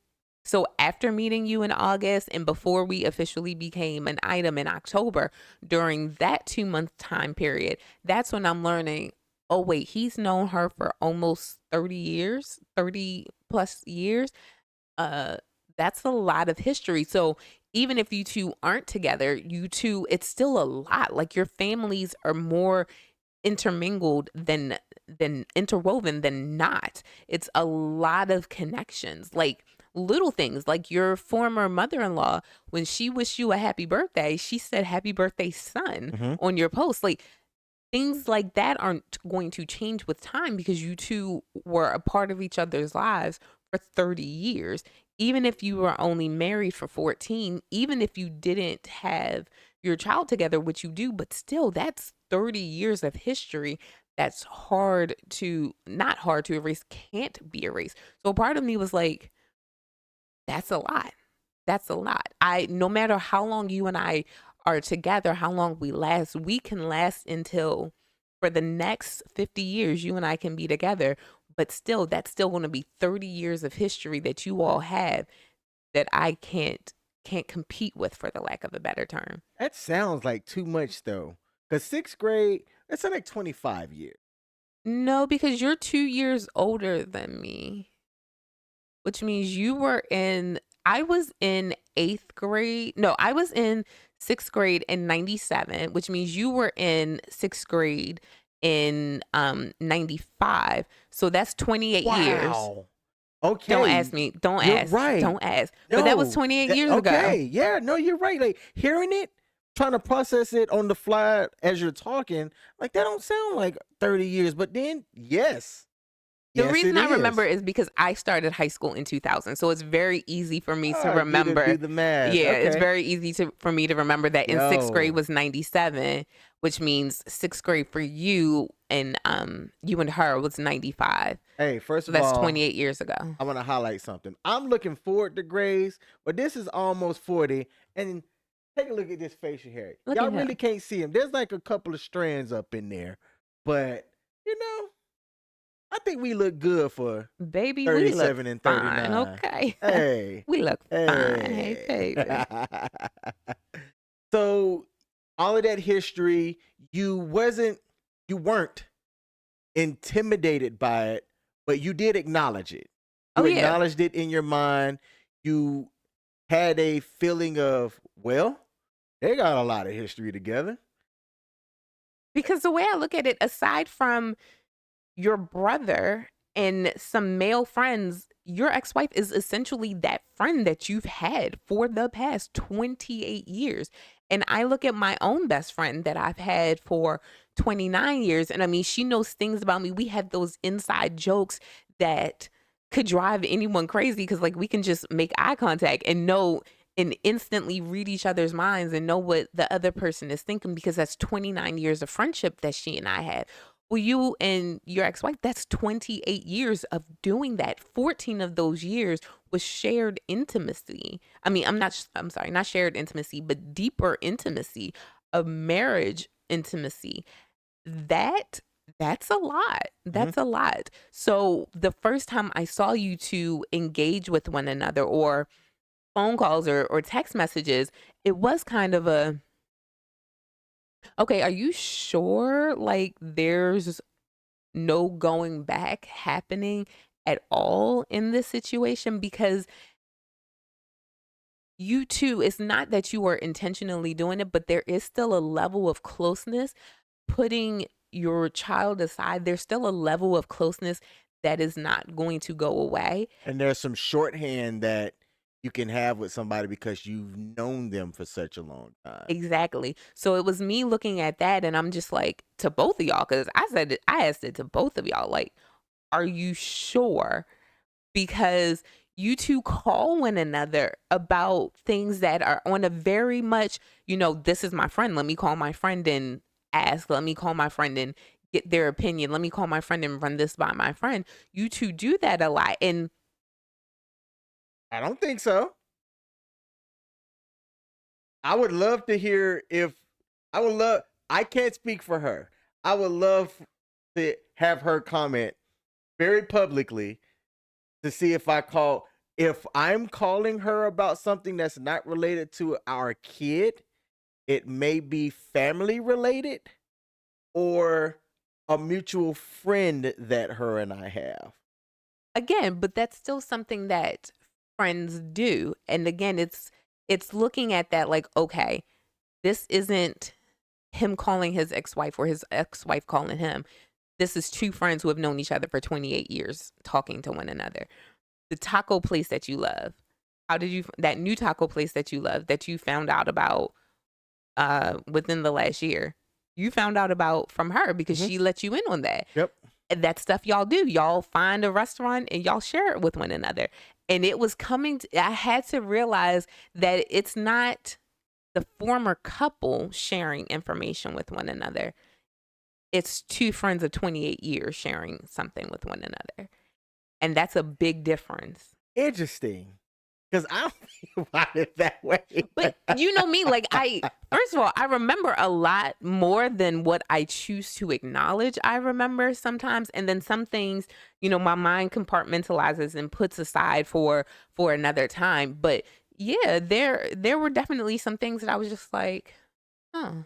so after meeting you in August and before we officially became an item in October, during that 2-month time period, that's when I'm learning, oh wait, he's known her for almost 30 years, 30 plus years. Uh that's a lot of history. So even if you two aren't together, you two, it's still a lot. Like your families are more intermingled than interwoven than not. It's a lot of connections, like little things, like your former mother-in-law, when she wished you a happy birthday, she said happy birthday son Mhm. on your post. Like things like that aren't going to change with time because you two were a part of each other's lives for 30 years. Even if you were only married for 14, even if you didn't have your child together, which you do, but still, that's 30 years of history that's not hard to erase, can't be erased. So part of me was like, that's a lot. That's a lot. No matter how long you and I are together, how long we can last until for the next 50 years, you and I can be together. But still, that's still going to be 30 years of history that you all have that I can't compete with, for the lack of a better term. That sounds like too much though. Cause sixth grade, that's like 25 years. No, because you're 2 years older than me, which means I was in eighth grade. No, I was in sixth grade in 97, which means you were in sixth grade in 95. So that's 28 years. Wow. Don't ask Okay. me. Don't You're ask. right. Don't ask. But that was No. 28 years ago. Okay. Yeah. No, you're right. Like hearing it, trying to process it on the fly as you're talking, like that don't sound like 30 years. But then, yes. The Yes, reason it I remember is. is because I started high school in 2000. So it's very easy for me to Oh, you to remember. do the math. Yeah, it's Okay. very easy for me to remember that in sixth grade Yo. was 97, which means sixth grade for you and you and her was 95. Hey, first So of that's all, 28 years ago. I want to highlight something. I'm looking forward to grades, but this is almost 40. And take a look at this facial hair. Look Y'all at really him. can't see him. There's like a couple of strands up in there. But, I think we look good for Baby, we look 37 and fine. 39. Okay. Hey. We look fine. Hey, Hey. baby. So, all of that history, you weren't intimidated by it, but you did acknowledge it. You Oh, yeah. acknowledged it in your mind. You had a feeling of, well, they got a lot of history together. Because the way I look at it, aside from your brother and some male friends, your ex-wife is essentially that friend that you've had for the past 28 years. And I look at my own best friend that I've had for 29 years. And I mean, she knows things about me. We have those inside jokes that could drive anyone crazy because, like, we can just make eye contact and know and instantly read each other's minds and know what the other person is thinking because that's 29 years of friendship that she and I had. Well, you and your ex-wife, that's 28 years of doing that. 14 of those years was shared intimacy. I mean, I'm sorry, not shared intimacy, but deeper intimacy, of marriage intimacy. That that's a lot. Mhm. That's a lot. So the first time I saw you two engage with one another, or phone calls, or text messages, it was kind of a, okay, are you sure like there's no going back happening at all in this situation? Because you two, it's not that you were intentionally doing it, but there is still a level of closeness. Putting your child aside, there's still a level of closeness that is not going to go away. And there's some shorthand that you can have with somebody because you've known them for such a long time. Exactly. So it was me looking at that, and I'm just like, to both of y'all, because I asked it to both of y'all, like, are you sure? Because you two call one another about things that are on a very much, this is my friend. Let me call my friend and ask. Let me call my friend and get their opinion. Let me call my friend and run this by my friend. You two do that a lot. And I don't think so. I would love to hear if I would love. I can't speak for her. I would love to have her comment very publicly to see if I'm calling her about something that's not related to our kid, it may be family related or a mutual friend that her and I have. again, but that's still something that friends do. And again, it's looking at that like, okay, this isn't him calling his ex-wife or his ex-wife calling him. This is two friends who have known each other for 28 years talking to one another. The taco place that you love. How did you, that new taco place that you love, that you found out about within the last year? You found out about from her because Mhm. she let you in on that. Yep. And that stuff y'all do. Y'all find a restaurant and y'all share it with one another. And it was I had to realize that it's not the former couple sharing information with one another. It's two friends of 28 years sharing something with one another. And that's a big difference. Interesting. Because I don't think about it that way. But you know me, like first of all, I remember a lot more than what I choose to acknowledge. I remember sometimes, and then some things, my mind compartmentalizes and puts aside for another time. But yeah, there were definitely some things that I was just like, oh,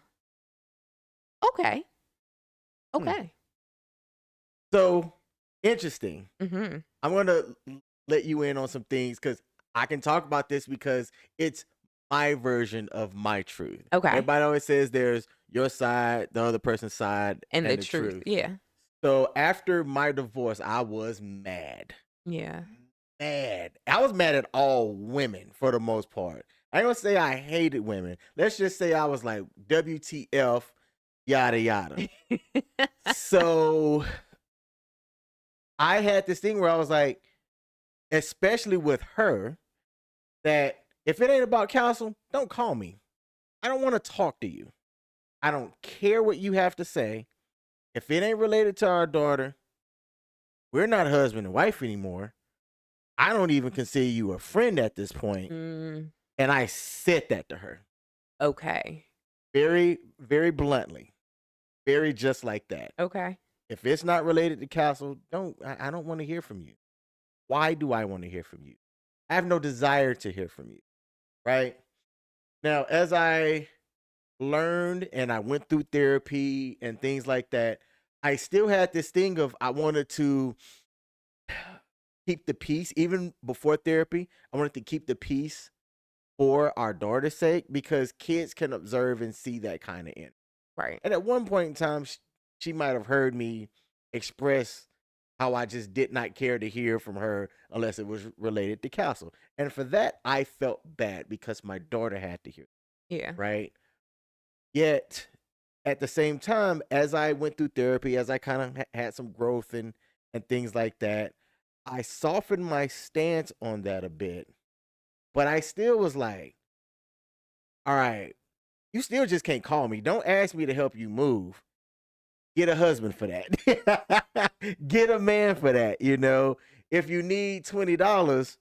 okay, Hmm. okay. So interesting. Mm-hmm. I'm going to let you in on some things because I can talk about this because it's my version of my truth. Okay. Everybody always says there's your side, the other person's side, And and the the truth. truth. Yeah. So after my divorce, I was mad. Yeah. Mad. I was mad at all women for the most part. I ain't gonna say I hated women. Let's just say I was like, WTF, yada yada. So I had this thing where I was like, especially with her, that if it ain't about counsel, don't call me. I don't want to talk to you. I don't care what you have to say. If it ain't related to our daughter, we're not husband and wife anymore. I don't even consider you a friend at this point. Mm, And I said that to her okay. very, very bluntly, very just like that. Okay. If it's not related to counsel, I don't want to hear from you. Why do I want to hear from you? I have no desire to hear from you. Right now, as I learned and I went through therapy and things like that, I still had this thing of I wanted to keep the peace even before therapy. I wanted to keep the peace for our daughter's sake because kids can observe and see that kind of energy. Right. And at one point in time, she might have heard me express how I just did not care to hear from her unless it was related to counsel. And for that, I felt bad because my daughter had to hear, Yeah. right? Yet at the same time, as I went through therapy, as I kind of had some growth and things like that, I softened my stance on that a bit. But I still was like, all right, you still just can't call me. Don't ask me to help you move. get a husband for that. Get a man for that, you know. If you need $20,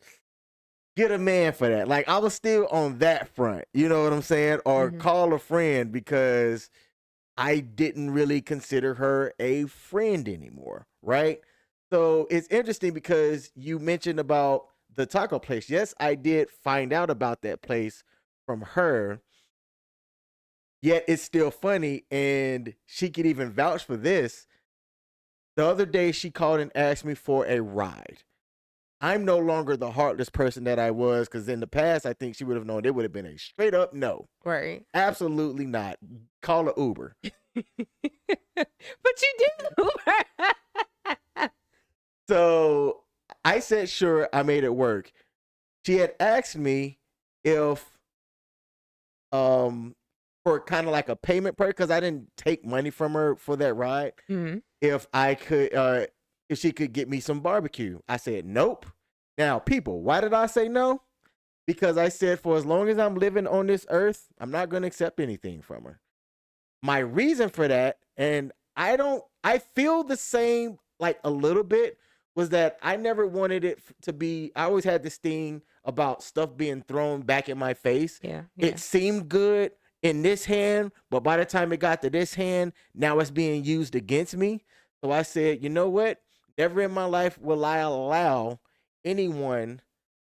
get a man for that. Like, I was still on that front, you know what I'm saying? Or Mhm. call a friend because I didn't really consider her a friend anymore, right? So it's interesting because you mentioned about the taco place. Yes, I did find out about that place from her, yet it's still funny. And she could even vouch for this. The other day, she called and asked me for a ride. I'm no longer the heartless person that I was because in the past, I think she would have known it would have been a straight up no. Right. Absolutely not. Call an Uber. But you did Uber. So I said, sure, I made it work. She had asked me if, for kind of like a payment per, because I didn't take money from her for that ride, Mhm. if I could, if she could get me some barbecue. I said, nope. Now, people, why did I say no? Because I said, for as long as I'm living on this earth, I'm not going to accept anything from her. My reason for that, and I feel the same, like a little bit, was that I never wanted it to be, I always had this thing about stuff being thrown back in my face. Yeah. It seemed good in this hand, but by the time it got to this hand, now it's being used against me. So I said, you know what? Never in my life will I allow anyone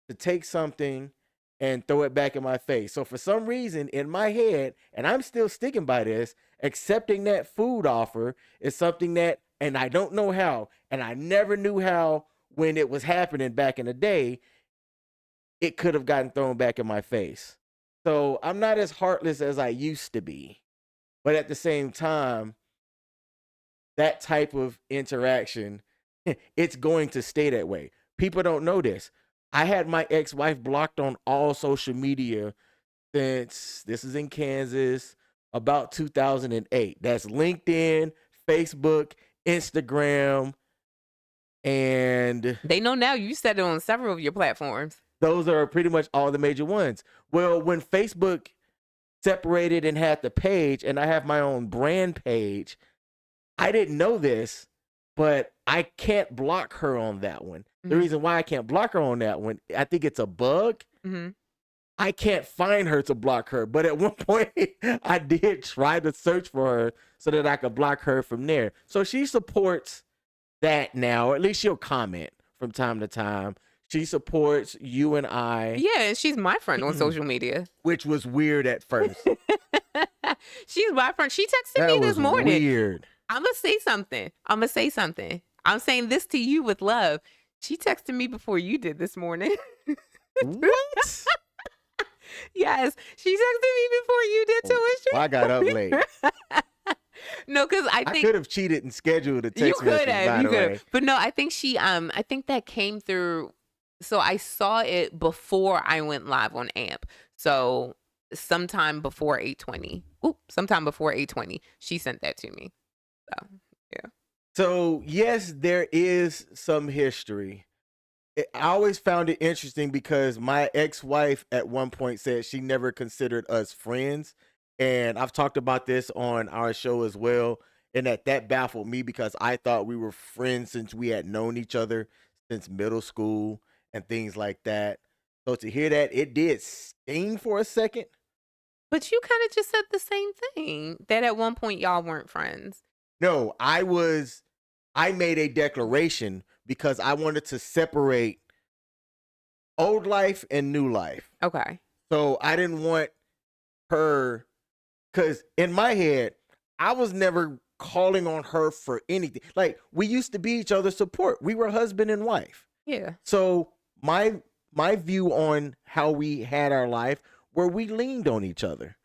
to take something and throw it back in my face. So for some reason in my head, and I'm still sticking by this, accepting that food offer is something that, and I don't know how, and I never knew how when it was happening back in the day, it could have gotten thrown back in my face. So I'm not as heartless as I used to be. But at the same time, that type of interaction, it's going to stay that way. People don't know this. I had my ex-wife blocked on all social media since this is in Kansas, about 2008. That's LinkedIn, Facebook, Instagram, and They know now. You said it on several of your platforms. those are pretty much all the major ones. Well, when Facebook separated and had the page, and I have my own brand page, I didn't know this, but I can't block her on that one. The Mhm. reason why I can't block her on that one, I think it's a bug. Mm-hmm. I can't find her to block her. But at one point, I did try to search for her so that I could block her from there. So she supports that now, or at least she'll comment from time to time. She supports you and I, Yeah, and she's my friend on social media. which was weird at first. She's my friend. She texted That me this was morning. weird. I'm gonna say something. I'm saying this to you with love. She texted me before you did this morning. What? Yes, she texted me before you did too. Is Well, I got up late. No, because I I think could have cheated and scheduled a you text could message, by have. You the could way. have. But no, I think I think that came through. So I saw it before I went live on AMP. So sometime before 8:20. Sometime before 8:20, she sent that to me. So yeah. So, yes, there is some history. I always found it interesting because my ex-wife at one point said she never considered us friends. And I've talked about this on our show as well. And that baffled me because I thought we were friends since we had known each other since middle school and things like that. So to hear that, it did sting for a second. But you kind of just said the same thing, that at one point y'all weren't friends. No, I made a declaration because I wanted to separate old life and new life. Okay. So I didn't want her, because in my head, I was never calling on her for anything. Like, we used to be each other's support. We were husband and wife. Yeah. So my view on how we had our life, where we leaned on each other.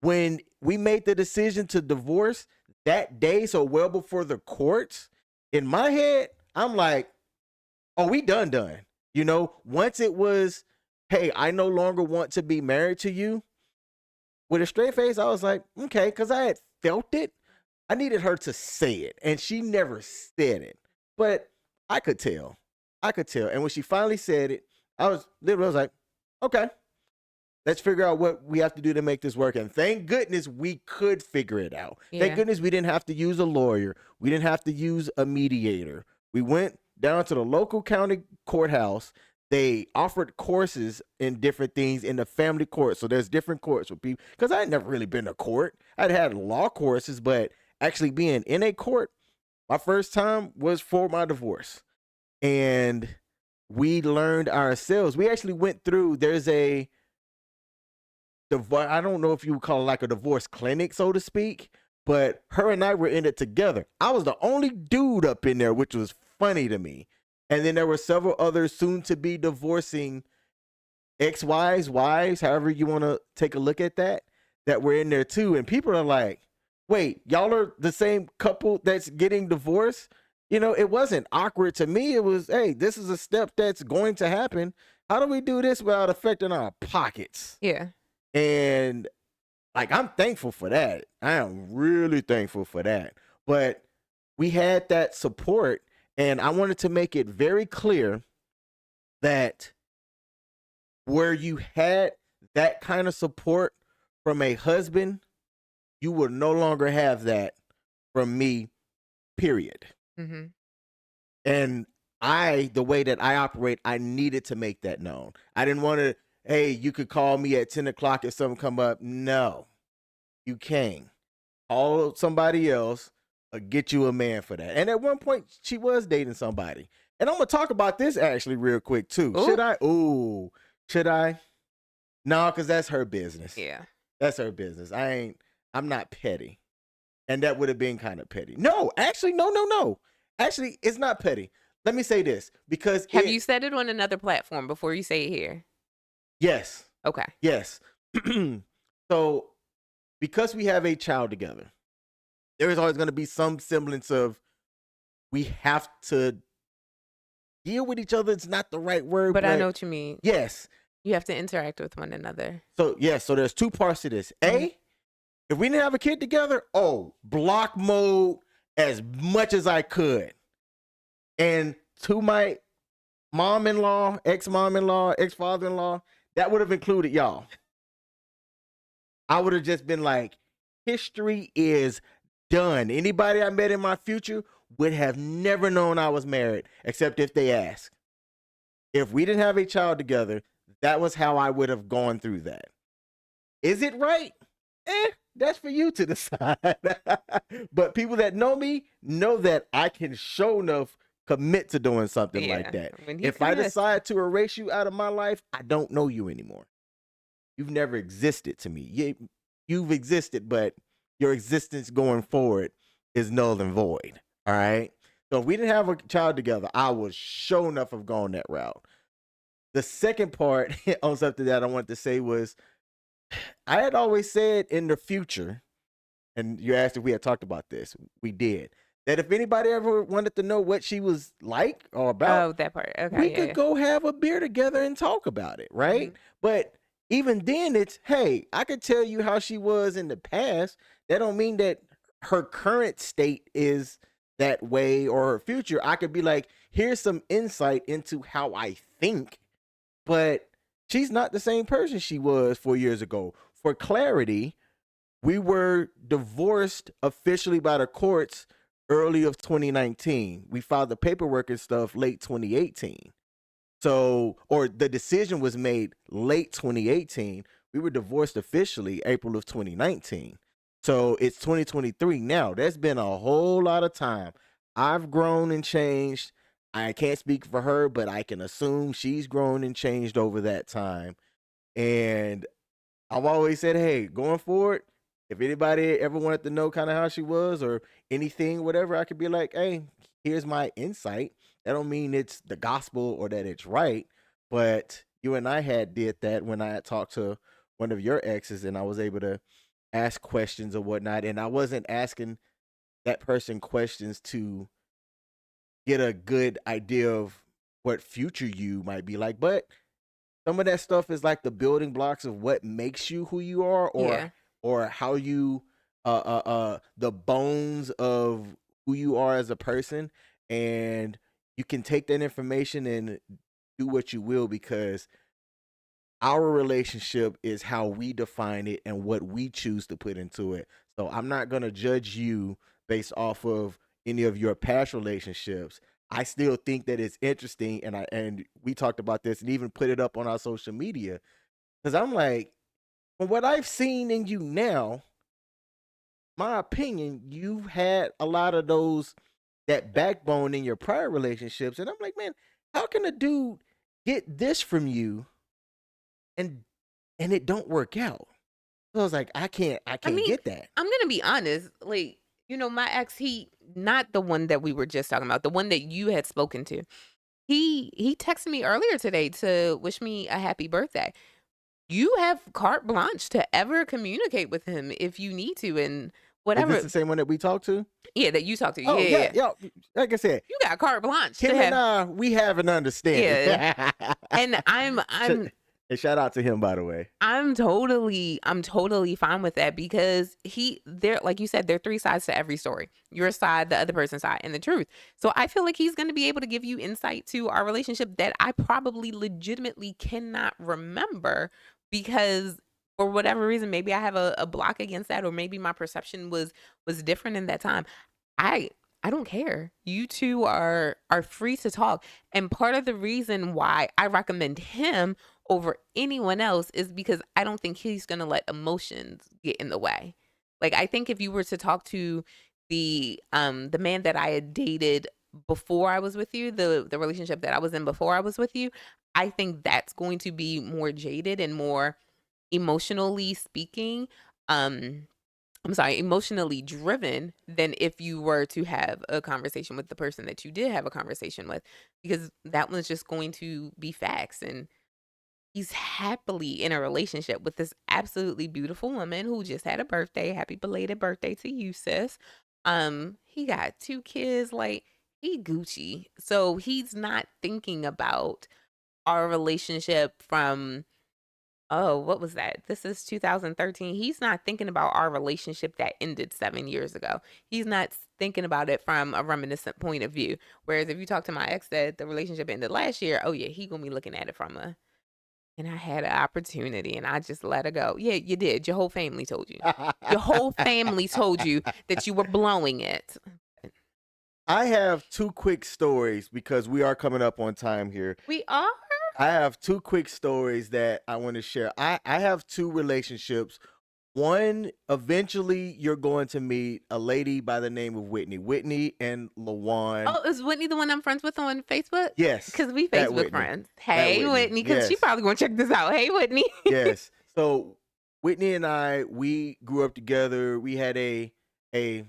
When we made the decision to divorce that day, so well before the courts, in my head, I'm like, oh, we done. You know, once it was, hey, I no longer want to be married to you, with a straight face, I was like, okay, because I had felt it. I needed her to say it, and she never said it. But I could tell. And when she finally said it, I was like, okay. Let's figure out what we have to do to make this work. And thank goodness we could figure it out. Thank Yeah. goodness we didn't have to use a lawyer. We didn't have to use a mediator. We went down to the local county courthouse. They offered courses in different things in the family court. So there's different courts for people. Because I had never really been to court. I'd had law courses, but actually being in a court, my first time was for my divorce. And we learned ourselves. We actually went through, there's a I don't know if you would call it like a divorce clinic, so to speak, but her and I were in it together. I was the only dude up in there, which was funny to me. And then there were several other soon to be divorcing ex-wives, wives, however you want to take a look at that were in there too. And people are like, wait, y'all are the same couple that's getting divorced? You know, it wasn't awkward to me. It was, hey, this is a step that's going to happen. How do we do this without affecting our pockets? Yeah. And like, I'm thankful for that. I am really thankful for that. But we had that support, and I wanted to make it very clear that where you had that kind of support from a husband, you will no longer have that from me, period. Mm-hmm. And the way that I operate, I needed to make that known. I didn't want to, hey, you could call me at 10 o'clock if something come up. No, you can't. Call somebody else or get you a man for that. And at one point, she was dating somebody. And I'm going to talk about this actually real quick too. Ooh. Should I? Ooh, should I? No, because that's her business. Yeah. That's her business. I'm not petty. And that would have been kind of petty. No, actually, no. Actually, it's not petty. Let me say this, because Have you said it on another platform before you say it here? Yes. Okay. Yes. So, because we have a child together, there is always going to be some semblance of we have to deal with each other. It's not the right word, But I know what you mean. Yes. You have to interact with one another. So, yes. So there's two parts to this. A, if we didn't have a kid together, block mode as much as I could. And to my mom-in-law, ex-mom-in-law, ex-father-in-law, that would have included y'all. I would have just been like, history is done. Anybody I met in my future would have never known I was married, except if they asked. If we didn't have a child together, that was how I would have gone through that. Is it right? That's for you to decide. But people that know me know that I can show enough commit to doing something like that. If I decide to erase you out of my life, I don't know you anymore. You've never existed to me. You've existed, but your existence going forward is null and void. All right? So if we didn't have a child together, I would sure enough have gone that route. The second part on something that I wanted to say was, I had always said in the future, and you asked if we had talked about this. We did. That if anybody ever wanted to know what she was like or about, that part. Okay. we could go have a beer together and talk about it, right? Mm-hmm. But even then, it's, hey, I could tell you how she was in the past. That don't mean that her current state is that way or her future. I could be like, here's some insight into how I think, but she's not the same person she was 4 years ago. For clarity, we were divorced officially by the courts early of 2019. We filed the paperwork and stuff late 2018. So, or the decision was made late 2018. We were divorced officially April of 2019. So it's 2023 now. There's been a whole lot of time. I've grown and changed. I can't speak for her, but I can assume she's grown and changed over that time. And I've always said, hey, going forward, if anybody ever wanted to know kind of how she was or anything, whatever, I could be like, hey, here's my insight. That don't mean it's the gospel or that it's right, but you and I did that when I had talked to one of your exes, and I was able to ask questions or whatnot, and I wasn't asking that person questions to get a good idea of what future you might be like, but some of that stuff is like the building blocks of what makes you who you are, or how you the bones of who you are as a person, and you can take that information and do what you will, because our relationship is how we define it and what we choose to put into it. So I'm not going to judge you based off of any of your past relationships. I still think that it's interesting, and we talked about this and even put it up on our social media, because I'm like, from what I've seen in you now, my opinion, you've had a lot of those, that backbone in your prior relationships, and I'm like, man, how can a dude get this from you and it don't work out? So I was like, I I can't mean, get that. I'm gonna be honest. Like, my ex, he not the one that we were just talking about, the one that you had spoken to. He texted me earlier today to wish me a happy birthday. You have carte blanche to ever communicate with him if you need to, and Is this whatever. the same one that we talked to? Yeah, that you talked to. Yeah, Oh yeah, yeah, yeah. yeah. Like I said, You got carte blanche to him and have. we have an understanding. Yeah, and Sh- and shout out to him, by the way. I'm totally fine with that because there, like you said, there are three sides to every story. Your side, the other person's side, and the truth. So I feel like he's going to be able to give you insight to our relationship that I probably legitimately cannot remember because for whatever reason, maybe I have a block against that, or maybe my perception was different in that time. I I don't care. You two are free to talk. And part of the reason why I recommend him over anyone else is because I don't think he's going to let emotions get in the way. Like I think if you were to talk to the man that I had dated before I was with you, the relationship that I was in before I was with you, I think that's going to be more jaded and more emotionally speaking um I'm sorry, emotionally driven than if you were to have a conversation with the person that you did have a conversation with, because that one's just going to be facts. And he's happily in a relationship with this absolutely beautiful woman who just had a birthday. Happy belated birthday to you, sis. He got two kids, like he Gucci. So he's not thinking about our relationship from, oh, what was that? This is 2013. He's not thinking about our relationship that ended 7 years ago. He's not thinking about it from a reminiscent point of view. Whereas if you talk to my ex that the relationship ended last year, oh yeah, he gonna be looking at it from a, and I had an opportunity and I just let her go. Yeah, you did. Your whole family told you. Your whole family told you that you were blowing it. I have two quick stories because we are coming up on time here. We are. I have two quick stories that I want to share. I have two relationships. One, eventually you're going to meet a lady by the name of Whitney. Whitney and Lawan. Oh, is Whitney the one I'm friends with on Facebook? Yes. Because we That Facebook Whitney. friends. That Hey, Whitney, because she Yes. probably gonna check this out. Hey, Whitney. Yes. So Whitney and we grew up together. We had I'm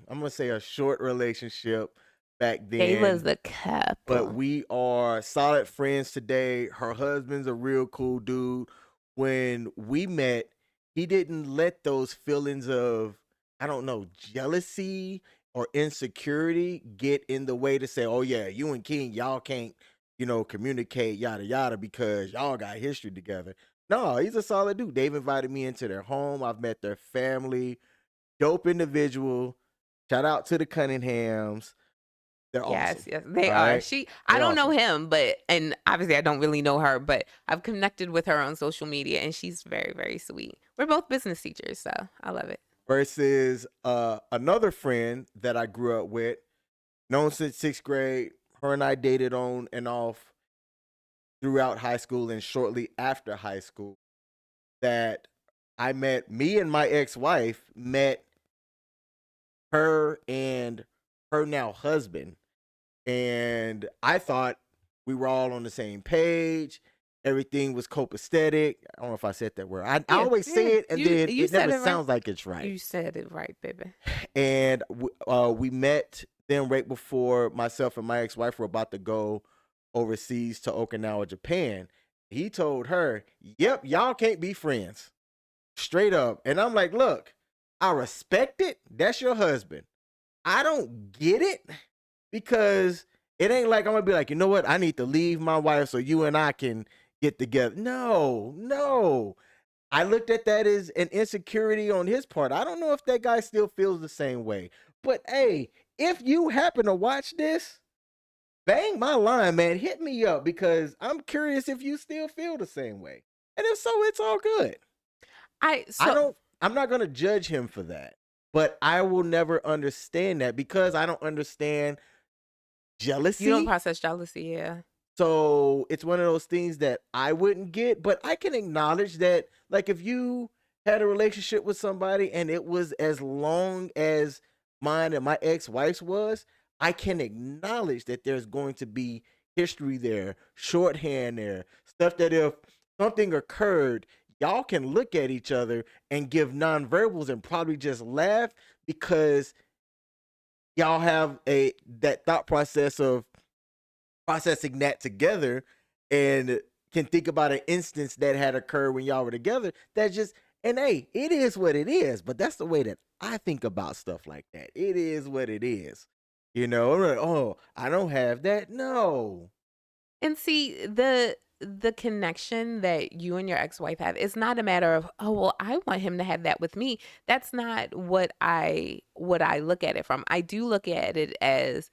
gonna say a short relationship back They was then, a couple. but we are solid friends today. Her husband's a real cool dude. When we met, he didn't let those feelings of, I don't know, jealousy or insecurity get in the way to say, oh yeah, you and King, y'all can't, communicate, yada yada, because y'all got history together. No, he's a solid dude. They've invited me into their home. I've met their family. Dope individual. Shout out to the Cunninghams. They're Yes, awesome. yes, they All are. right. I They're don't know awesome. him, but, and obviously I don't really know her, but I've connected with her on social media and she's very, very sweet. We're both business teachers, so I love it. Versus another friend that I grew up with, known since sixth grade. Her and I dated on and off throughout high school and shortly after high school. That me and my ex-wife met her and her now husband. And I thought we were all on the same page. Everything was copacetic. I don't know if I said that word. I Yeah, always yeah. say it, and then You it said never it right. sounds like it's right. You said it right, baby. And we met then right before myself and my ex-wife were about to go overseas to Okinawa, Japan. He told her, "Yep, y'all can't be friends." Straight up. And I'm like, "Look, I respect it. That's your husband. I don't get it because it ain't like I'm gonna be like, you know what? I need to leave my wife so you and I can get together." No, no. I looked at that as an insecurity on his part. I don't know if that guy still feels the same way. But hey, if you happen to watch this, bang my line, man. Hit me up because I'm curious if you still feel the same way. And if so, it's all good. I I so don't I'm not gonna judge him for that. But I will never understand that because I don't understand you don't jealousy. process jealousy, yeah. So it's one of those things that I wouldn't get, but I can acknowledge that, like, if you had a relationship with somebody and it was as long as mine and my ex-wife's was, I can acknowledge that there's going to be history there, shorthand there, stuff that if something occurred, y'all can look at each other and give nonverbals and probably just laugh because y'all have a that thought process of processing that together and can think about an instance that had occurred when y'all were together that just and hey, it is what it is, but that's the way that I think about stuff like that. It is what it is. I'm like, oh, I don't have that. No. And see, the connection that you and your ex-wife have, it's not a matter of, oh well, I want him to have that with me. That's not what I look at it from. I do look at it as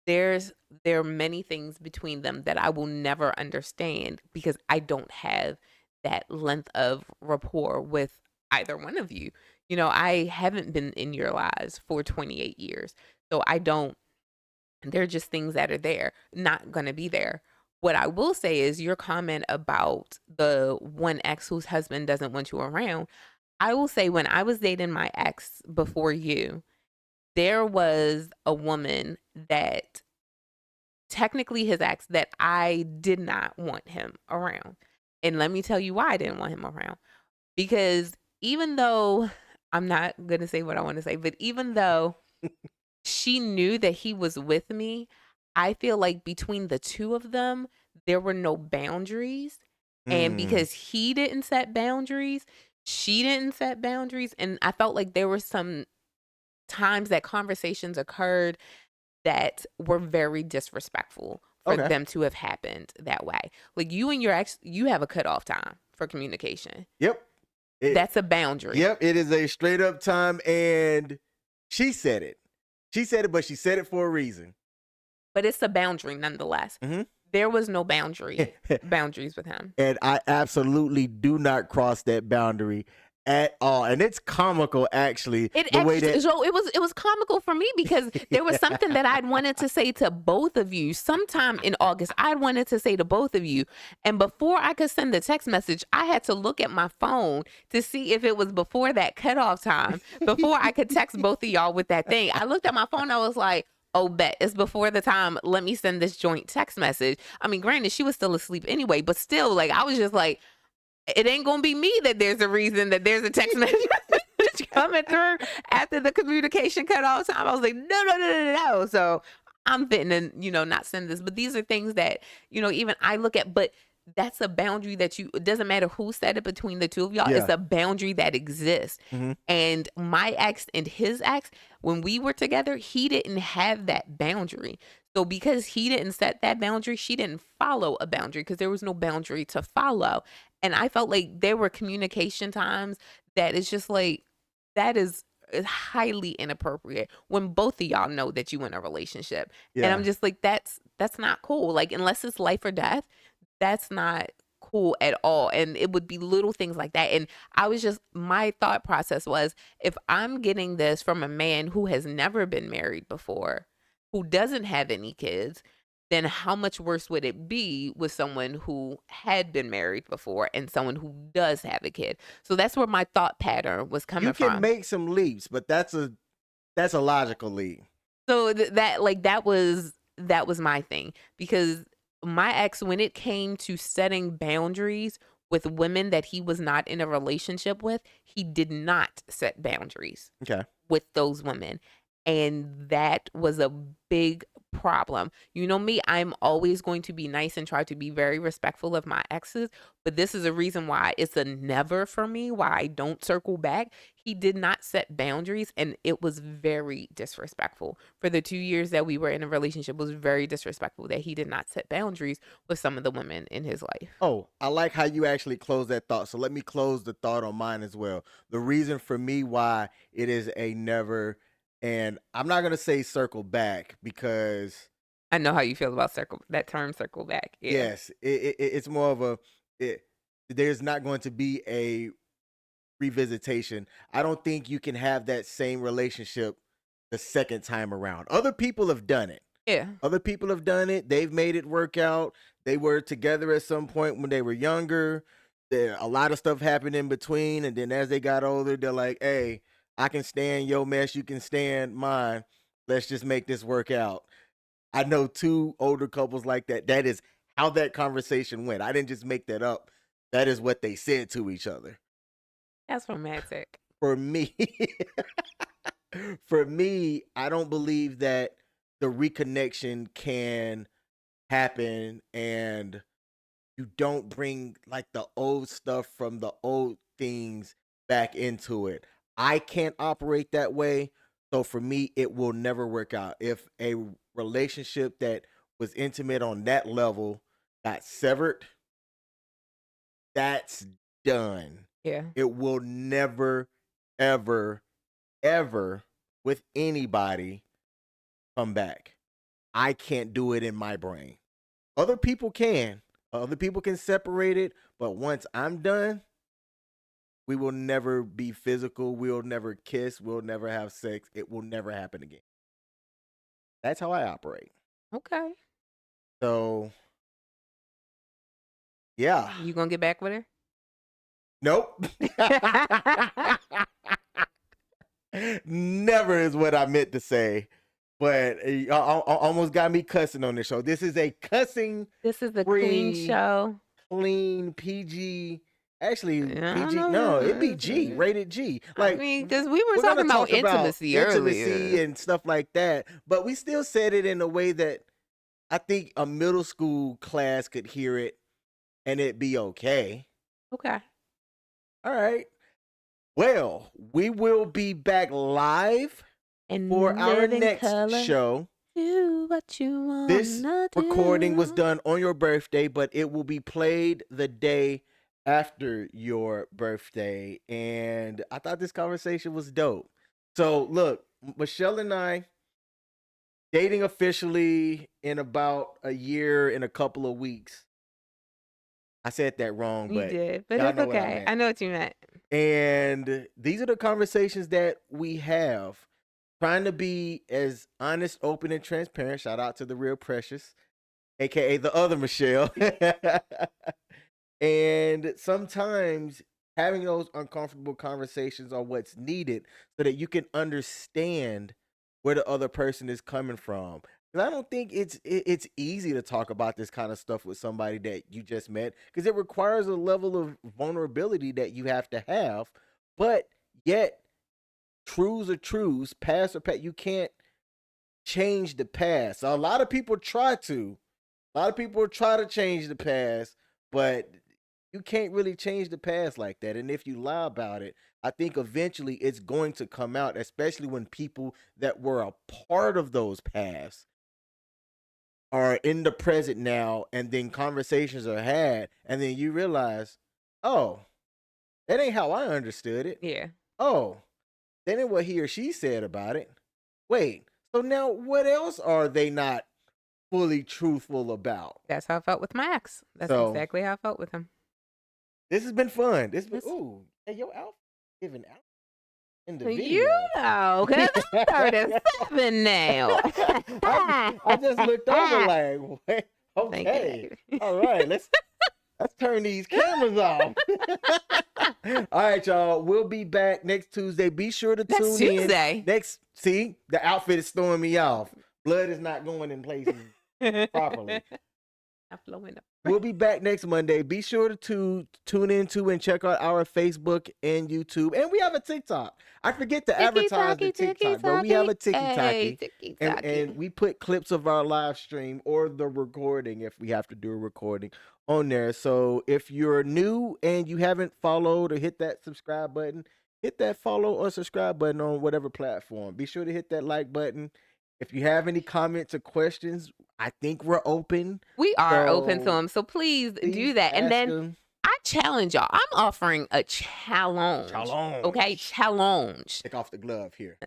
there's there are many things between them that I will never understand because I don't have that length of rapport with either one of you. I haven't been in your lives for 28 years. So I don't they're just things that are there, not going to be there. What I will say is your comment about the one ex whose husband doesn't want you around. I will say when I was dating my ex before you, there was a woman that technically his ex that I did not want him around. And let me tell you why I didn't want him around. Because even though I'm not going to say what I want to say, but even though she knew that he was with me, I feel like between the two of them, there were no boundaries. And Mm, because he didn't set boundaries, she didn't set boundaries. And I felt like there were some times that conversations occurred that were very disrespectful for okay. them to have happened that way. Like you and your ex, you have a cutoff time for communication. Yep. It That's a boundary, yep, it is a straight up time and she said it. She said it, but she said it for a reason. but it's a boundary nonetheless. Mhm. There was no boundaries with him. And I absolutely do not cross that boundary at all. And it's comical, actually, It the way actually that. so it was comical for me because there was something that I'd wanted to say to both of you sometime in August. I'd wanted to say to both of you. And before I could send the text message, I had to look at my phone to see if it was before that cutoff time, before I could text both of y'all with that thing. I looked at my phone, I was like, oh, bet it's before the time. Let me send this joint text message. I mean, granted, she was still asleep anyway, but still, like, I was just like, it ain't gonna be me that there's a reason that there's a text message coming through after the communication cut off time. I was like, no, no, no, no, no, no. So I'm fitting and not send this. But these are things that, even I look at, but that's a boundary that it doesn't matter who set it between the two of y'all. It's Yeah. a boundary that exists. Mhm. And my ex and his ex, when we were together, he didn't have that boundary. So because he didn't set that boundary, she didn't follow a boundary because there was no boundary to follow. And I felt like there were communication times that it's just like, that is highly inappropriate when both of y'all know that you in a relationship. And I'm Yeah. just like, that's not cool. Like, unless it's life or death, that's not cool at all. And it would be little things like that. And my thought process was, if I'm getting this from a man who has never been married before, who doesn't have any kids, then how much worse would it be with someone who had been married before and someone who does have a kid? So that's where my thought pattern was You coming can from. make some leaps, but that's a logical leap. So that was my thing, because my ex, when it came to setting boundaries with women that he was not in a relationship with, he did not set boundaries Okay. with those women. And that was a big problem. You know me, I'm always going to be nice and try to be very respectful of my exes, but this is a reason why it's a never for me, why I don't circle back. He did not set boundaries and it was very disrespectful. For the 2 years that we were in a relationship, it was very disrespectful that he did not set boundaries with some of the women in his life. Oh, I like how you actually close that thought. So let me close the thought on mine as well. The reason for me why it is a never, and I'm not going to say circle back because I know how you feel about that term circle back. Yeah. yes, it's more of a it, there's not going to be a revisitation. I don't think you can have that same relationship the second time around. Other people have done it. Yeah. Other people have done it. They've made it work out. They were together at some point when they were younger. A lot of stuff happened in between, and then as they got older, they're like, "Hey, I can stand your mess. You can stand mine. Let's just make this work out." I know two older couples like that. That is how that conversation went. I didn't just make that up. That is what they said to each other. That's romantic. For me, for me, I don't believe that the reconnection can happen and you don't bring like the old stuff from the old things back into it. I can't operate that way. So for me, it will never work out. If a relationship that was intimate on that level got severed, that's done. Yeah. It will never, ever, ever with anybody come back. I can't do it in my brain. Other people can. Other people can separate it, but once I'm done, we will never be physical. We'll never kiss. We'll never have sex. It will never happen again. That's how I operate. Okay. So, yeah. You gonna get back with her? Nope. Never is what I meant to say. But almost got me cussing on this show. This is a cussing. This is a free, clean show. Clean PG. Actually, I don't PG. know. No, it'd be G, rated G. Like, I mean, because we were we're gonna talking about talk intimacy earlier. intimacy and stuff like that. But we still said it in a way that I think a middle school class could hear it and it'd be okay. Okay. All right. Well, we will be back live And for our live in next color. show. Do what you want. This recording was done on your birthday, but it will be played the day after your birthday. And I thought this conversation was dope. So look, Michelle and I dating officially in about a year and a couple of weeks. I said that wrong, You but did, but y'all it's know what I okay. meant. I know what you meant. And these are the conversations that we have. Trying to be as honest, open, and transparent. Shout out to the real Precious, aka the other Michelle. And sometimes having those uncomfortable conversations are what's needed so that you can understand where the other person is coming from. 'Cause I don't think it's easy to talk about this kind of stuff with somebody that you just met because it requires a level of vulnerability that you have to have, but yet truths are truths, past are past. You can't change the past. So a lot of people try to. A lot of people try to change the past, but you can't really change the past like that. And if you lie about it, I think eventually it's going to come out, especially when people that were a part of those pasts are in the present now, and then conversations are had, and then you realize, oh, that ain't how I understood it. Yeah. Oh, that ain't what he or she said about it. Wait, so now what else are they not fully truthful about? That's how I felt with my ex. That's So- exactly how I felt with him. This has been fun. This been, This- ooh, hey, your outfit giving out in the video. You know, because I'm 37 now. I just looked over like, wait, Thank okay, you. all right, let's turn these cameras off. All right, y'all, we'll be back next Tuesday. Be sure to tune Next Tuesday. in. See, the outfit is throwing me off. Blood is not going in places properly. I'm flowing up. We'll be back next Monday. Be sure to tune into and check out our Facebook and YouTube. And we have a TikTok. I forget to advertise the TikTok, but we have a Hey, TikTok. And we put clips of our live stream or the recording if we have to do a recording on there. So if you're new and you haven't followed or hit that subscribe button, hit that follow or subscribe button on whatever platform. Be sure to hit that like button. If you have any comments or questions, I think we're open. We are open to So, them. So please do Please that. And ask then them. I challenge y'all. I'm offering a challenge. Challenge. Okay, challenge. Take off the glove here.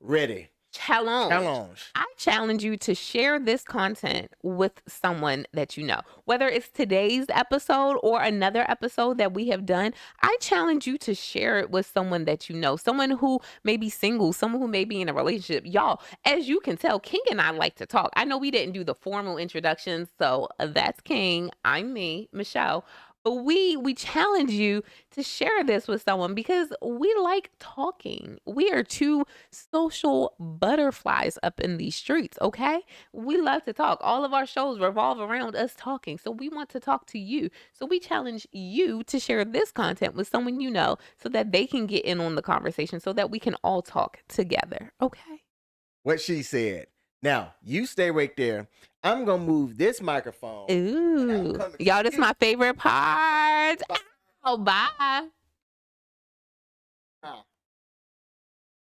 Ready. Challenge. I challenge you to share this content with someone that you know. Whether it's today's episode or another episode that we have done, I challenge you to share it with someone that you know, someone who may be single, someone who may be in a relationship. Y'all, as you can tell, King and I like to talk. I know we didn't do the formal introductions, so that's King. I'm me, Michelle. But we challenge you to share this with someone because we like talking. We are two social butterflies up in these streets, okay? We love to talk. All of our shows revolve around us talking. So we want to talk to you. So we challenge you to share this content with someone you know so that they can get in on the conversation so that we can all talk together, okay? What she said. Now, you stay right there. I'm going to move this microphone. and I'm Ooh. coming to Y'all, this is you. my favorite part. Oh, bye. Ah.